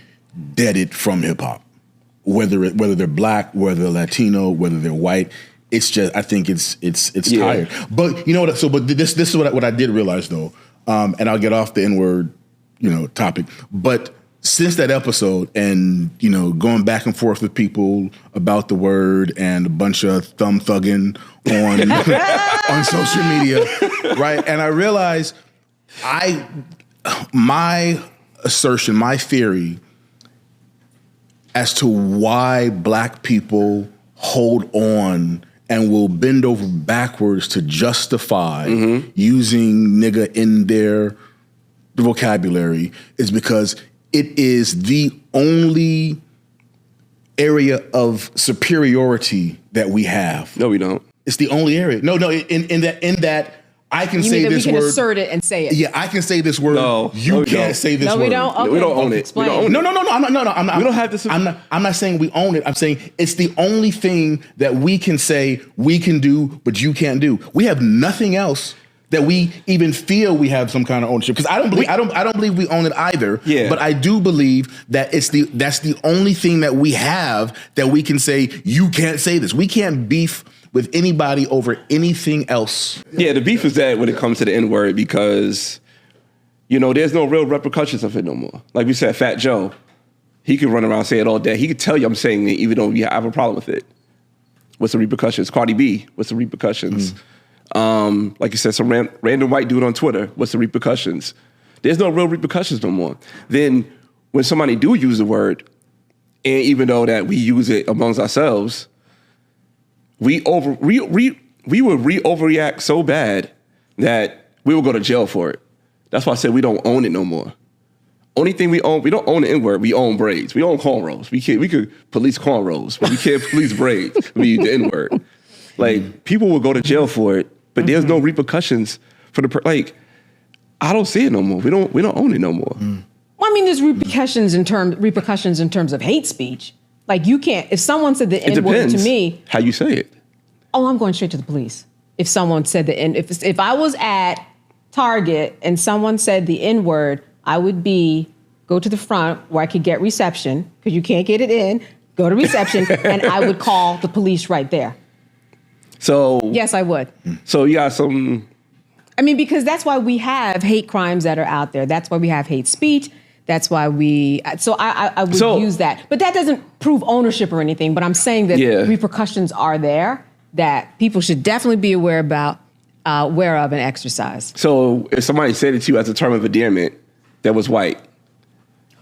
deaded from hip hop, whether they're black, whether they're Latino, whether they're white. It's just I think it's tired. But you know what? So but this is what I did realize though. And I'll get off the N-word, topic. But since that episode and, going back and forth with people about the word and a bunch of thumb thugging on, on social media, right? And I realized my assertion, my theory as to why black people hold on and will bend over backwards to justify using nigga in their vocabulary is because it is the only area of superiority that we have. No, we don't. It's the only area. No, in that I can You say mean that this we can word. assert it and say it? Yeah, I can say this word. No, you we can't don't. say this No, word. we don't. Okay. We don't own it. Explain. We don't own No, it. no, no, no. I'm not. We don't have this. I'm not saying we own it. I'm saying it's the only thing that we can say we can do, but you can't do. We have nothing else that we even feel we have some kind of ownership. Because I don't believe we own it either. Yeah. But I do believe that that's the only thing that we have that we can say you can't say this. We can't beef with anybody over anything else. Yeah, the beef is that when it comes to the N-word because, there's no real repercussions of it no more. Like we said, Fat Joe, he could run around and say it all day. He could tell you I'm saying it even though we have a problem with it. What's the repercussions? Cardi B, what's the repercussions? Like you said, some random white dude on Twitter, what's the repercussions? There's no real repercussions no more. Then when somebody do use the word, and even though that we use it amongst ourselves, we would overreact so bad that we will go to jail for it. That's why I said we don't own it no more. Only thing we own, we don't own the N-word, we own braids. We own cornrows. We could police cornrows, but we can't police braids. We use the N-word. Like, people will go to jail for it, but there's no repercussions for I don't see it no more. We don't own it no more. Well, I mean, there's repercussions in terms of hate speech. Like, you can't, if someone said the N-word to me. How you say it. Oh, I'm going straight to the police. If someone said the N, if I was at Target and someone said the N-word, I would go to the front where I could get reception, because you can't get it in, go to reception, and I would call the police right there. So. Yes, I would. So you got some. I mean, because that's why we have hate crimes that are out there. That's why we have hate speech. That's why I would use that. But that doesn't prove ownership or anything. But I'm saying that repercussions are there that people should definitely be aware of and exercise. So if somebody said it to you as a term of endearment that was white,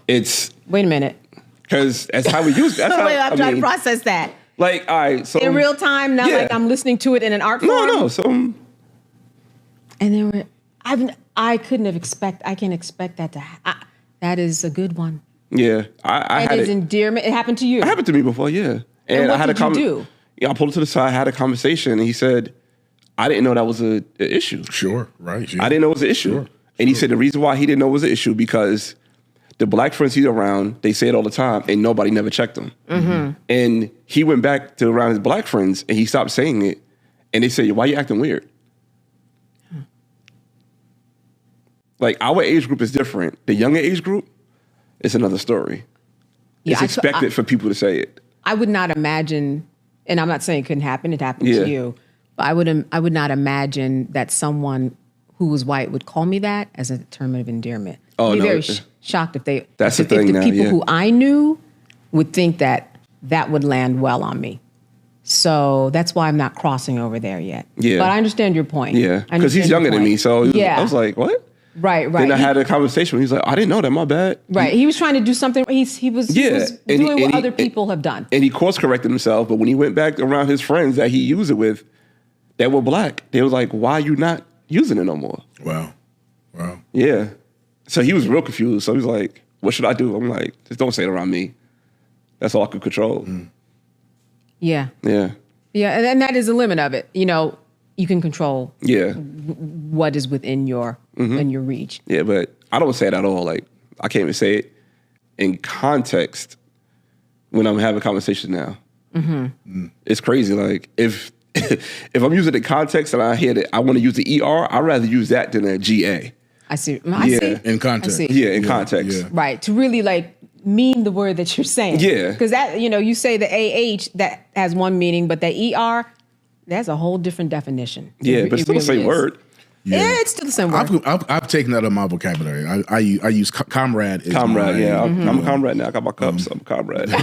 it's... Wait a minute. Because that's how we use it. I'm trying to process that. Like, all right, so... In real time, not like I'm listening to it in an art form? No, so... And I can't expect that to happen. That is a good one. Yeah, I had it. Endearment. It happened to you. It happened to me before, yeah. And what did you do? Yeah, I pulled it to the side, had a conversation, and he said, I didn't know that was an issue. Sure, right. Yeah. I didn't know it was an issue. Sure. And he said the reason why he didn't know it was an issue because the black friends he's around, they say it all the time, and nobody never checked him. Mm-hmm. And he went back to around his black friends, and he stopped saying it, and they said, why are you acting weird? Like, our age group is different. The younger age group, it's another story. Yeah, it's expected for people to say it. I would not imagine, and I'm not saying it couldn't happen. It happened to you. But I would not imagine that someone who was white would call me that as a term of endearment. Oh, I'd be no. very shocked if That's the thing if the now, people yeah. who I knew would think that would land well on me. So that's why I'm not crossing over there yet. Yeah. But I understand your point. Yeah, because he's younger than me, so I was like, what? Right. Then I had a conversation with him. He's like, I didn't know that, my bad. Right. He was trying to do something. He was doing what other people have done. And he course corrected himself, but when he went back around his friends that he used it with that were black, they was like, why are you not using it no more? Wow. Yeah. So he was real confused. So he was like, what should I do? I'm like, just don't say it around me. That's all I could control. Yeah. Yeah. Yeah, and that is the limit of it. You can control what is within your in your reach. Yeah, but I don't say it at all. Like, I can't even say it in context when I'm having conversations now. Mm-hmm. It's crazy. Like, if I'm using it in context and I hear that I want to use the ER, I'd rather use that than a GA. I see. In context. I see. Yeah, in context. Yeah. Right, to really mean the word that you're saying. Yeah. Because that, you say the AH, that has one meaning, but the ER, that's a whole different definition. Yeah, but it's still the same word. Yeah, it's still the same word. I've taken that out of my vocabulary. I use comrade. Comrade, yeah. I'm a comrade now. I got my cups. I'm a comrade. Once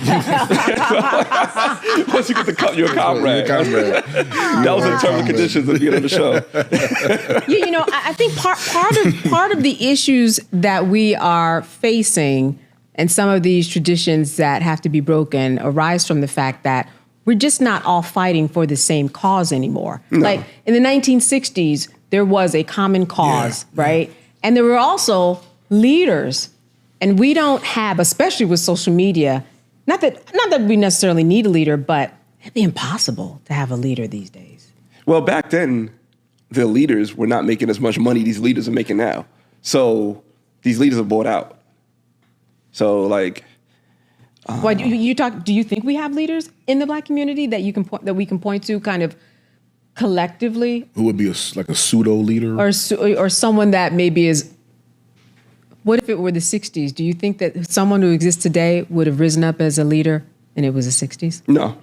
you get the cup, you're a comrade. That was the terms and conditions of being on the show. Yeah, I think part of the issues that we are facing and some of these traditions that have to be broken arise from the fact that we're just not all fighting for the same cause anymore. No. Like in the 1960s, there was a common cause, right? And there were also leaders. And we don't have, especially with social media, not that we necessarily need a leader, but it'd be impossible to have a leader these days. Well, back then, the leaders were not making as much money these leaders are making now. So these leaders are bought out. So like, Why do you talk? Do you think we have leaders in the Black community that we can point to, kind of collectively? Who would be like a pseudo leader, or someone that maybe is? What if it were the '60s? Do you think that someone who exists today would have risen up as a leader and it was the '60s? No.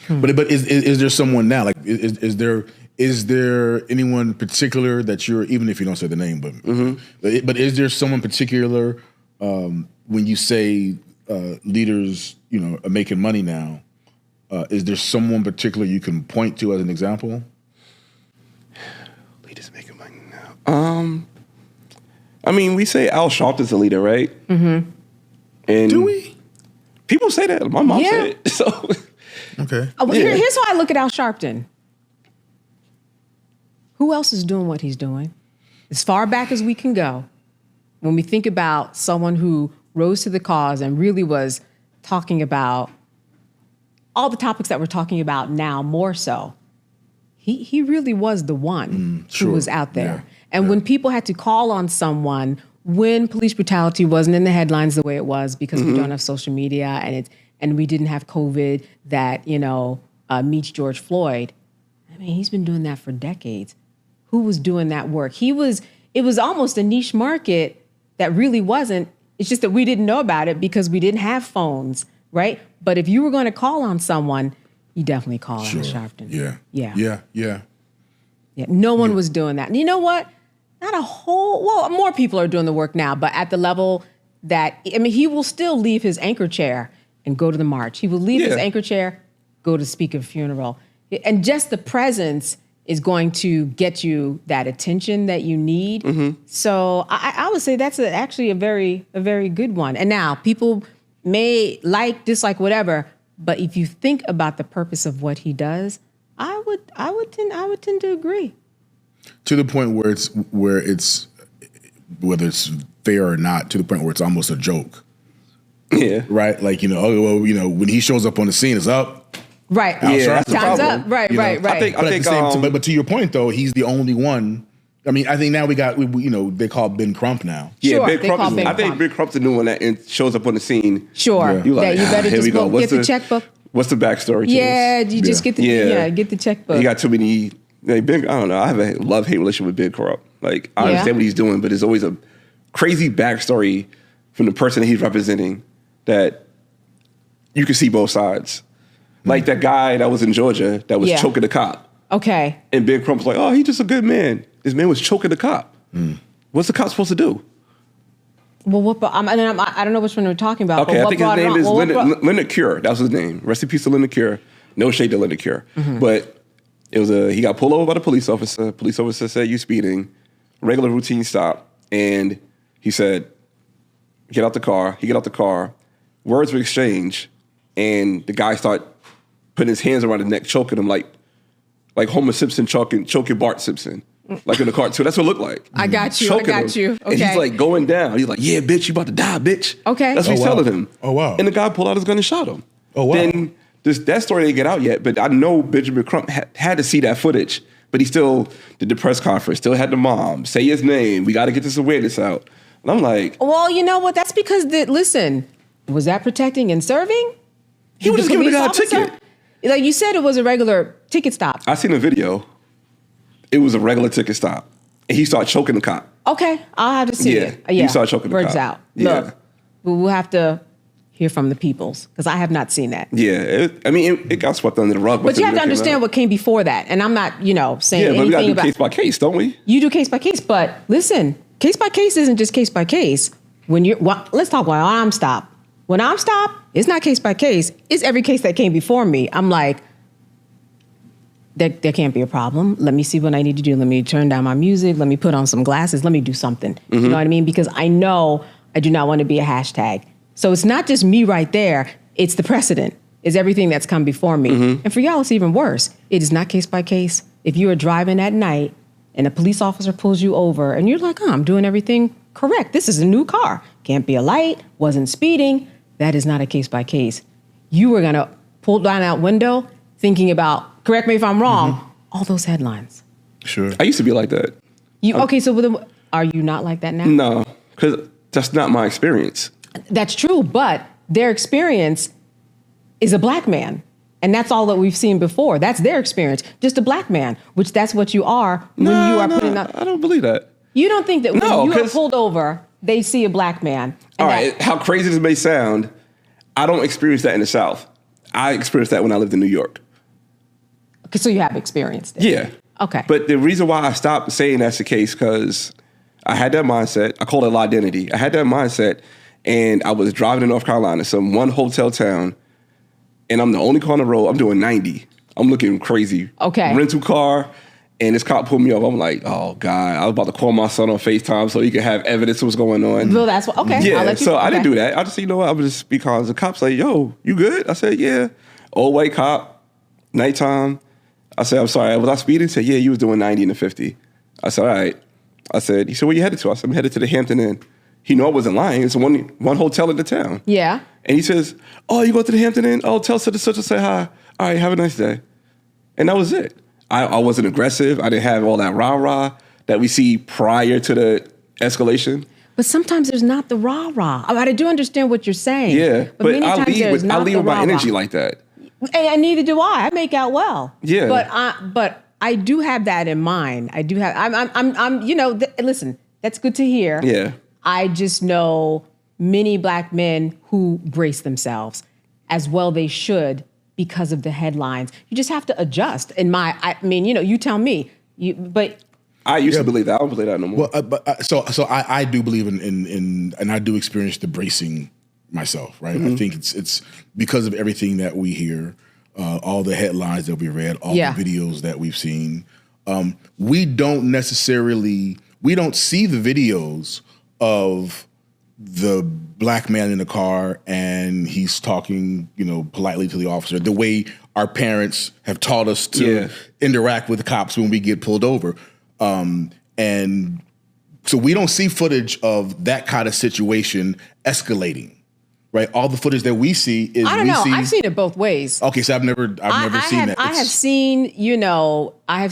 But is there someone now? Like is there anyone particular that you're, even if you don't say the name, but is there someone particular when you say leaders, are making money now? Is there someone particular you can point to as an example? Leaders making money now. I mean, we say Al Sharpton's a leader, right? Mm-hmm. And do we? People say that. My mom said it. So okay. Here's how I look at Al Sharpton. Who else is doing what he's doing? As far back as we can go, when we think about someone who rose to the cause and really was talking about all the topics that we're talking about now, more so, he really was the one who was out there. Yeah. And when people had to call on someone, when police brutality wasn't in the headlines the way it was because we don't have social media and we didn't have COVID that, meets George Floyd. I mean, he's been doing that for decades. Who was doing that work? It was almost a niche market that really wasn't. It's just that we didn't know about it because we didn't have phones, right? But if you were going to call on someone, you definitely call on Sharpton. Yeah. No one was doing that. And you know what? More people are doing the work now, but at the level that, he will still leave his anchor chair and go to the march. He will leave his anchor chair, go to speak at a funeral. And just the presence is going to get you that attention that you need. Mm-hmm. So I would say that's actually a very good one. And now people may dislike, whatever, but if you think about the purpose of what he does, I would tend to agree. To the point where it's whether it's fair or not, to the point where it's almost a joke. Yeah. Right? Like, when he shows up on the scene, it's up. Right. Yeah, time's up. Right. But to your point, though, he's the only one. I mean, I think now we they call Ben Crump now. Yeah, sure, Ben Crump. I think Ben Crump's the new one that shows up on the scene. Sure. Yeah. You like, you better just go get the checkbook. What's the backstory to this? You just get the checkbook. He got too many. Ben, I don't know. I have a love-hate relationship with Ben Crump. Like, I understand what he's doing, but there's always a crazy backstory from the person that he's representing that you can see both sides. Like that guy that was in Georgia that was choking the cop. Okay. And Ben Crump was like, oh, he's just a good man. This man was choking the cop. What's the cop supposed to do? Well, I don't know which one we're talking about. Okay, I think his name is Leonard Cure. That was his name. Rest in peace to Leonard Cure. No shade to Leonard Cure. Mm-hmm. But it was he got pulled over by the police officer. Police officer said, you speeding. Regular routine stop. And he said, get out the car. He get out the car. Words were exchanged. And the guy started putting his hands around his neck, choking him like Homer Simpson choking Bart Simpson. Like in the cartoon. That's what it looked like. I got you. Okay. And he's like going down. He's like, yeah, bitch, you about to die, bitch. Okay. That's what he's telling him. Oh, wow. And the guy pulled out his gun and shot him. Oh, wow. Then that story didn't get out yet, but I know Benjamin Crump had to see that footage, but he still did the press conference, still had the mom say his name. We got to get this awareness out. And I'm like, well, you know what? That's because, listen, was that protecting and serving? He was just giving the guy a ticket. Like you said, it was a regular ticket stop. I seen a video. It was a regular ticket stop. And he started choking the cop. Okay, I'll have to see it. Yeah, he started choking the cop. Words out. Yeah. Look, we'll have to hear from the peoples because I have not seen that. Yeah, it got swept under the rug. But you have to understand what came before that. And I'm not, saying anything about... Yeah, but we got to do case by case, don't we? You do case by case, but listen, case by case isn't just case by case. Let's talk about I'm stopped. When I'm stopped, it's not case by case. It's every case that came before me. I'm like, there can't be a problem. Let me see what I need to do. Let me turn down my music. Let me put on some glasses. Let me do something. Mm-hmm. You know what I mean? Because I know I do not want to be a hashtag. So it's not just me right there. It's the precedent. It's everything that's come before me. Mm-hmm. And for y'all, it's even worse. It is not case by case. If you are driving at night and a police officer pulls you over and you're like, I'm doing everything correct. This is a new car. Can't be a light. Wasn't speeding. That is not a case by case. You were going to pull down that window thinking about, correct me if I'm wrong, all those headlines. Sure. I used to be like that. So are you not like that now? No, because that's not my experience. That's true, but their experience is a black man. And that's all that we've seen before. That's their experience. Just a black man, which that's what you are when you are putting up. I don't believe that. You don't think that when you are pulled over, they see a black man. All right, how crazy this may sound, I don't experience that in the South. I experienced that when I lived in New York. So you have experienced it. Yeah. Okay. But the reason why I stopped saying that's the case, because I had that mindset. I call it identity. I had that mindset, and I was driving to North Carolina, some one hotel town, and I'm the only car on the road. I'm doing 90. I'm looking crazy. Okay. Rental car, and this cop pulled me over. I'm like, oh, God. I was about to call my son on FaceTime so he could have evidence of what's going on. Well, that's what, okay. Yeah, I'll let you, so I didn't do that. I just, you know what, I'm just be calm. The cop's like, yo, you good? I said, yeah. Old white cop, nighttime. I said, I'm sorry, was I speeding? He said, yeah, you was doing 90 and a 50. I said, all right. He said, where you headed to? I said, I'm headed to the Hampton Inn. He knew I wasn't lying. It's one hotel in the town. Yeah. And he says, oh, you go to the Hampton Inn? Oh, tell such and such and say hi. All right, have a nice day. And that was it. I wasn't aggressive. I didn't have all that rah-rah that we see prior to the escalation. But sometimes there's not the rah-rah. I do understand what you're saying. Yeah, but many I times leave with my energy like that. And neither do I. I make out well. Yeah. But I do have that in mind. I do have. I'm. Listen, that's good to hear. Yeah. I just know many black men who brace themselves, as well they should, because of the headlines. You just have to adjust. You tell me. But I used to believe that. I don't believe that no more. Well, I do believe in and I do experience the bracing myself, right? Mm-hmm. I think it's because of everything that we hear, all the headlines that we read, all the videos that we've seen. We don't see the videos of the black man in the car and he's talking, politely to the officer, the way our parents have taught us to interact with the cops when we get pulled over. And so we don't see footage of that kind of situation escalating, right? All the footage that we see is I've seen it both ways. Okay, so I've never seen that. I have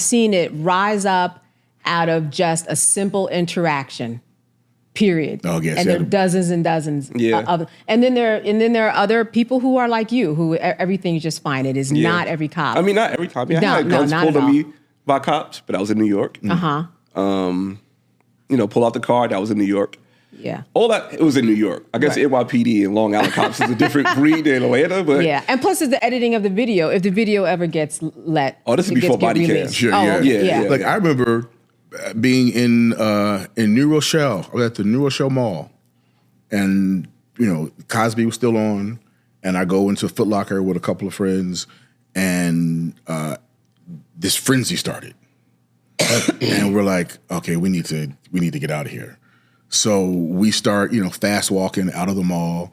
seen it rise up out of just a simple interaction. Period. Oh, yes, and there are dozens and dozens. Yeah. And then there are other people who are like you, who everything is just fine. It is not every cop. I mean, not every time. I had guns pulled on me by cops, but I was in New York. Pull out the car. That was in New York. Yeah. All that, it was in New York. I guess NYPD and Long Island cops is a different breed than Atlanta, but yeah. And plus, it's the editing of the video. If the video ever gets let, this is before body cam. Sure, yeah. Like I remember being in New Rochelle. I was at the New Rochelle Mall, and Cosby was still on, and I go into Foot Locker with a couple of friends, and this frenzy started, and we're like, okay, we need to get out of here. So we start, fast walking out of the mall,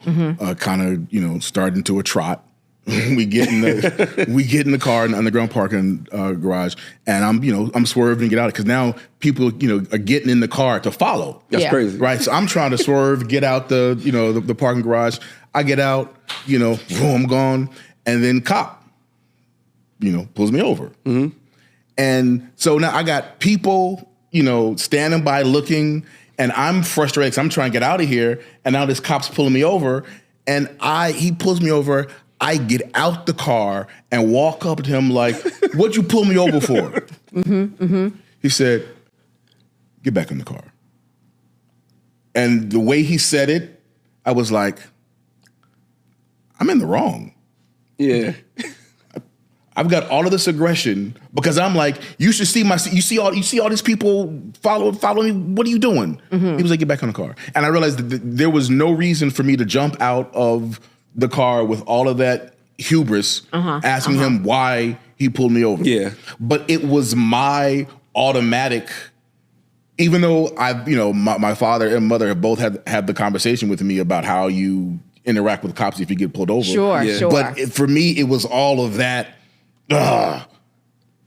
kind of, start into a trot. we get in the car in the underground parking garage, and I'm swerving to get out because now people, are getting in the car to follow. That's crazy, right? So I'm trying to swerve, get out the parking garage. I get out, boom, I'm gone, and then cop, pulls me over, and so now I got people, standing by looking. And I'm frustrated because I'm trying to get out of here, and now this cop's pulling me over, and he pulls me over. I get out the car and walk up to him like, "What'd you pull me over for?" He said, "Get back in the car." And the way he said it, I was like, "I'm in the wrong." Yeah. I've got all of this aggression because I'm like, you should see you see all these people following me. What are you doing? He was like, get back on the car. And I realized that there was no reason for me to jump out of the car with all of that hubris, asking him why he pulled me over. Yeah. But it was my automatic, even though my father and mother have both had the conversation with me about how you interact with cops if you get pulled over. Sure. But for me, it was all of that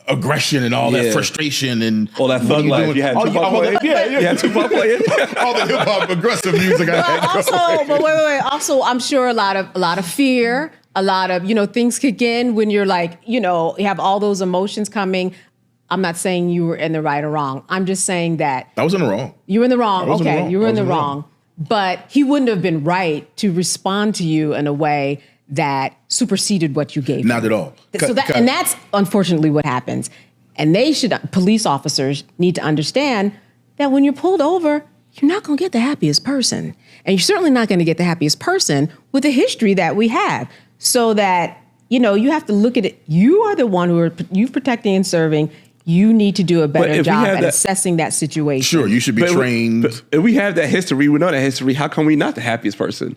aggression and all that frustration and all that thug life. You had Tupac playing? You had Tupac playing? All the hip hop aggressive music I had. But wait. Also, I'm sure a lot of fear, a lot of things kick in when you're like, you have all those emotions coming. I'm not saying you were in the right or wrong. I'm just saying that I was in the wrong. you were in the wrong. I was in the Okay, wrong. you were I in was the in the wrong. wrong. But he wouldn't have been right to respond to you in a way that superseded what you gave Not him. at all. So and that's unfortunately what happens. And police officers need to understand that when you're pulled over, you're not going to get the happiest person. And you're certainly not going to get the happiest person with the history that we have. So that, you have to look at it. You are the one you're protecting and serving. You need to do a better job at assessing that situation. Sure, you should be trained. But if we have that history, we know that history, how come we not the happiest person?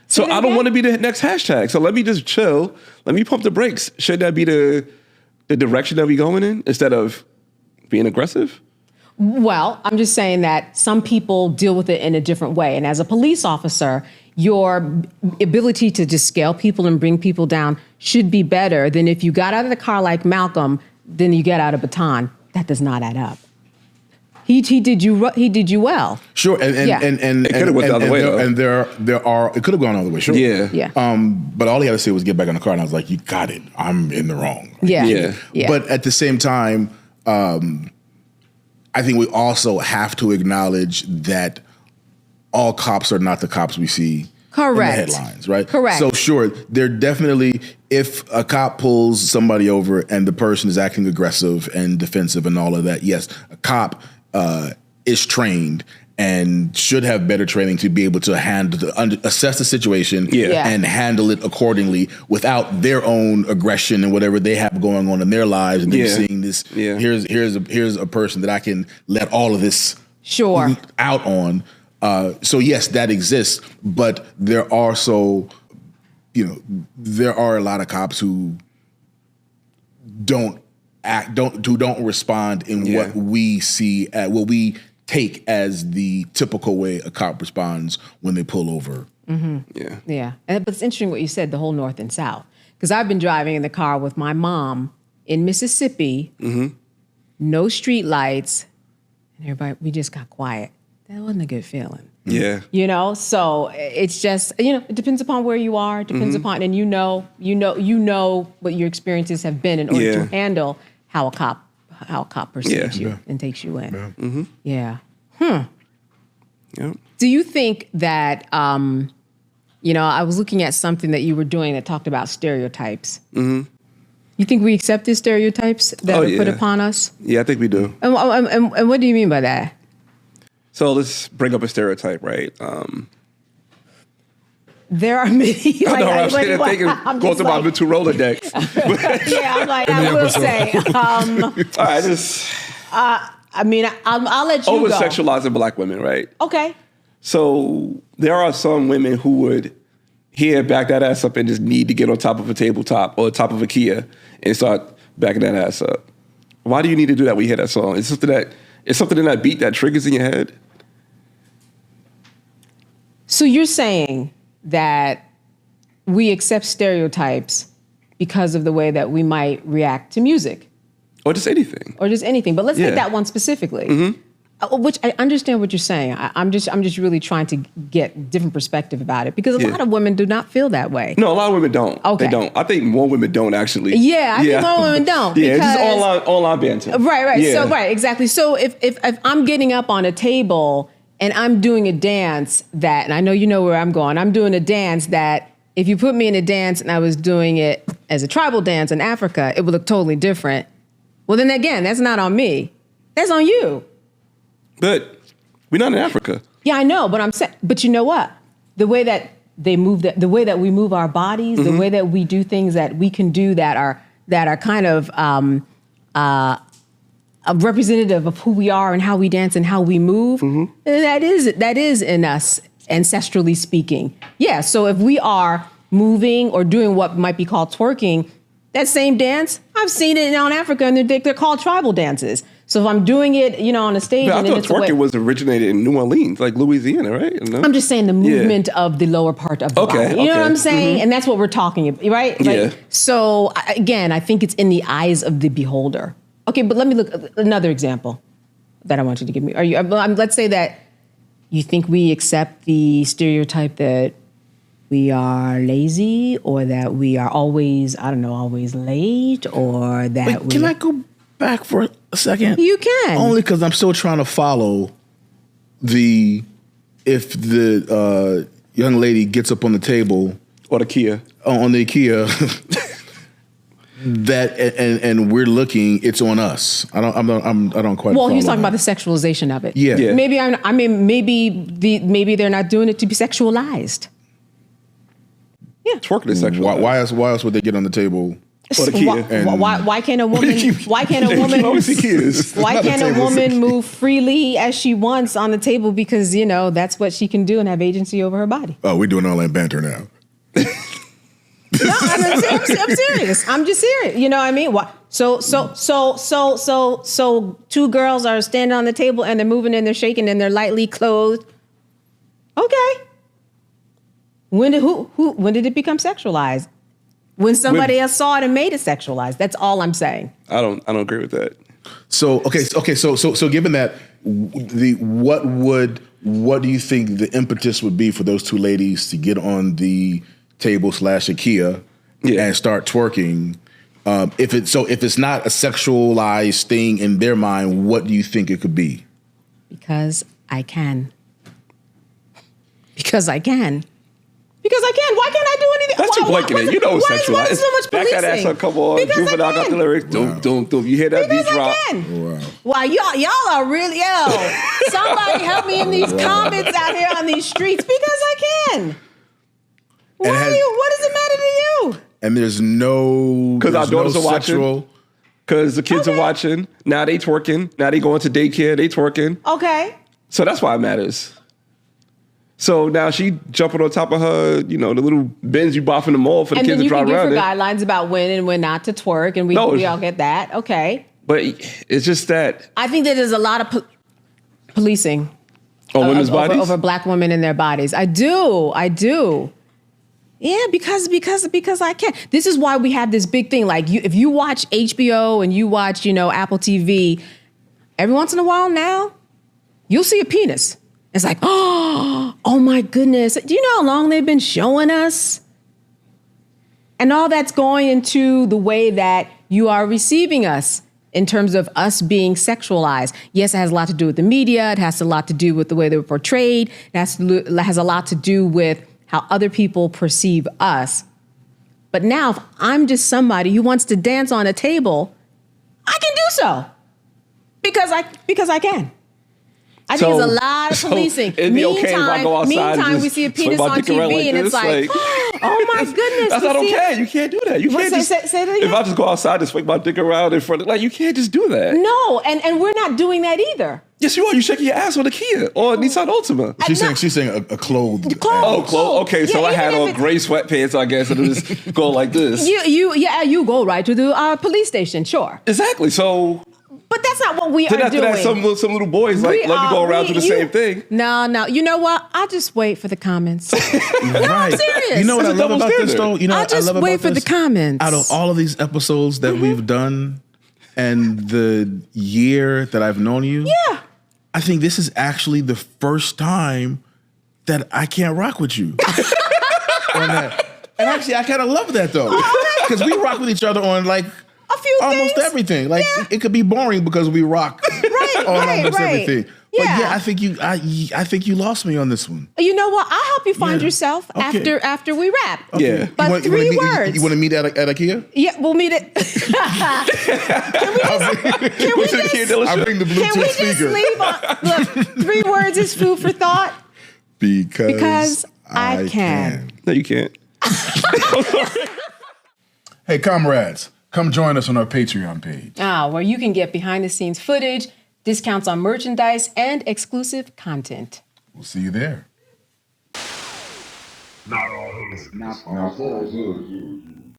So I don't want to be the next hashtag. So let me just chill. Let me pump the brakes. Should that be the direction that we going in instead of being aggressive? Well, I'm just saying that some people deal with it in a different way. And as a police officer, your ability to just scale people and bring people down should be better than if you got out of the car like Malcolm, then you get out a baton. That does not add up. He did you well. Sure, and it could have went the other way, though. And there are it could have gone the other way. Sure, Yeah. But all he had to say was get back in the car, and I was like, "You got it. I'm in the wrong." Yeah. But at the same time, I think we also have to acknowledge that all cops are not the cops we see. Correct. In the headlines, right? Correct. So sure, they're definitely, if a cop pulls somebody over and the person is acting aggressive and defensive and all of that, yes, a cop is trained and should have better training to be able to assess the situation and handle it accordingly without their own aggression and whatever they have going on in their lives. And then seeing this, here's a person that I can let all of this out on. So yes, that exists, but there are there are a lot of cops who don't respond in what we see what we take as the typical way a cop responds when they pull over. Mm-hmm. Yeah. But it's interesting what you said, the whole North and South, because I've been driving in the car with my mom in Mississippi, no street lights, and everybody, we just got quiet. That wasn't a good feeling. Yeah. So it's just, it depends upon where you are, it depends upon, and you know what your experiences have been in order to handle how a cop perceives you and takes you in. Yeah. Do you think that, I was looking at something that you were doing that talked about stereotypes. You think we accept these stereotypes that are put upon us? Yeah, I think we do. And what do you mean by that? So let's bring up a stereotype, right? There are many. I know, I'm sitting thinking, going through my mental Rolodex. I'm like, I will say. All right, just... I'll let you go. Over-sexualizing black women, right? Okay. So there are some women who would back that ass up and just need to get on top of a tabletop or top of a Kia and start backing that ass up. Why do you need to do that when you hear that song? It's something in that beat that triggers in your head. So you're saying that we accept stereotypes because of the way that we might react to music. Or just anything. But let's take that one specifically. Which I understand what you're saying. I'm just really trying to get different perspective about it because a lot of women do not feel that way. No, a lot of women don't. Okay. They don't. I think more women don't actually. Yeah, I think more women don't. Yeah, it's just online banter. Right. Yeah. So exactly. So if I'm getting up on a table and I'm doing a dance that, and I know you know where I'm going, I'm doing a dance that if you put me in a dance and I was doing it as a tribal dance in Africa, it would look totally different. Well, then again, that's not on me. That's on you. But we're not in Africa. Yeah, I know, but I'm saying, but you know what? The way that they move, the way that we move our bodies, the way that we do things that we can do that are kind of a representative of who we are and how we dance and how we move. That is in us, ancestrally speaking. Yeah. So if we are moving or doing what might be called twerking, that same dance, I've seen it in Africa, and they're called tribal dances. So if I'm doing it, on a stage, But and I thought twerking was originated in New Orleans, like Louisiana, right? No? I'm just saying the movement of the lower part of the body. You know what I'm saying? And that's what we're talking about, right? So again, I think it's in the eyes of the beholder. Okay, but let me look at another example that I want you to give me. Let's say that you think we accept the stereotype that we are lazy, or that we are always late, or that Can I go back for a second? You can. Only because I'm still trying to follow if the young lady gets up on the table Or the Kia. on the IKEA that and we're looking, it's on us. I don't quite. Well, he's follow talking that. about the sexualization of it. Yeah. Yeah. Maybe they're not doing it to be sexualized. Twerking is sexual. Why else would they get on the table? Or the Kia. Why can't a woman? Why can't a woman? always see Kias. Why can't a woman move freely as she wants on the table? Because that's what she can do and have agency over her body. Oh, we're doing all that banter now. No, I'm serious. I'm just serious. You know what I mean? So two girls are standing on the table and they're moving and they're shaking and they're lightly clothed. Okay. When did it become sexualized? When somebody else saw it and made it sexualized. That's all I'm saying. I don't agree with that. So given that, what do you think the impetus would be for those two ladies to get on the table / IKEA and start twerking? If it's not a sexualized thing in their mind, what do you think it could be? Because I can. Why can't I do anything? That's too blanket. You know it's sexual. Why is so much Back that ass up, come on. Because Juvenile got the lyrics. Doom. You hear that beat drop? Wow, y'all are really, somebody help me in these comments out here on these streets because I can. What does it matter to you? And there's no... Because our daughters are watching. sexual... Because the kids are watching. Now they twerking. Now they going to daycare. They twerking. Okay. So that's why it matters. So now she jumping on top of her, the little bins you bought from the mall for the kids to drive around. And then you can give her guidelines about when and when not to twerk, and we all get that. Okay. But it's just that... I think that there's a lot of policing. On women's bodies? Over black women and their bodies. I do. Yeah, because I can. This is why we have this big thing. Like, if you watch HBO and you watch, Apple TV, every once in a while now, you'll see a penis. It's like, oh my goodness. Do you know how long they've been showing us? And all that's going into the way that you are receiving us in terms of us being sexualized. Yes, it has a lot to do with the media. It has a lot to do with the way they were portrayed. It has a lot to do with how other people perceive us. But now, if I'm just somebody who wants to dance on a table, I can do so because I can. I think it's a lot of policing. It'd be okay if I go outside meantime, we see a penis on TV and it's like, oh my goodness. That's not okay. You can't do that. You can't just... Say that again? If I just go outside and swing my dick around in front of... you can't just do that. No, and we're not doing that either. Yes, you are. You shaking your ass on the Kia or Nissan Altima. She's saying a clothed ass. Oh, clothes. Okay, so I had on gray sweatpants, I guess, and it was going like this. You go right to the police station, sure. Exactly. So... But that's not what we are after doing. That, some little boys let me go around do the same thing. No. You know what? I'll just wait for the comments. Right. No, I'm serious. You know what I love about this, though? I'll just wait for the comments. Out of all of these episodes that we've done and the year that I've known you, I think this is actually the first time that I can't rock with you on that. And actually, I kind of love that, though. Because we rock with each other on, like, a few almost things. Everything. Like it could be boring because we rock on almost everything. But I think you lost me on this one. You know what? I'll help you find yourself after we wrap. Okay. Yeah. But three words. You want to meet at IKEA? Yeah, we'll meet at... Can we just leave on... Look, 3 words is food for thought. Because I can. No, you can't. Hey, comrades. Come join us on our Patreon page. Where you can get behind-the-scenes footage, discounts on merchandise, and exclusive content. We'll see you there. Not all hood.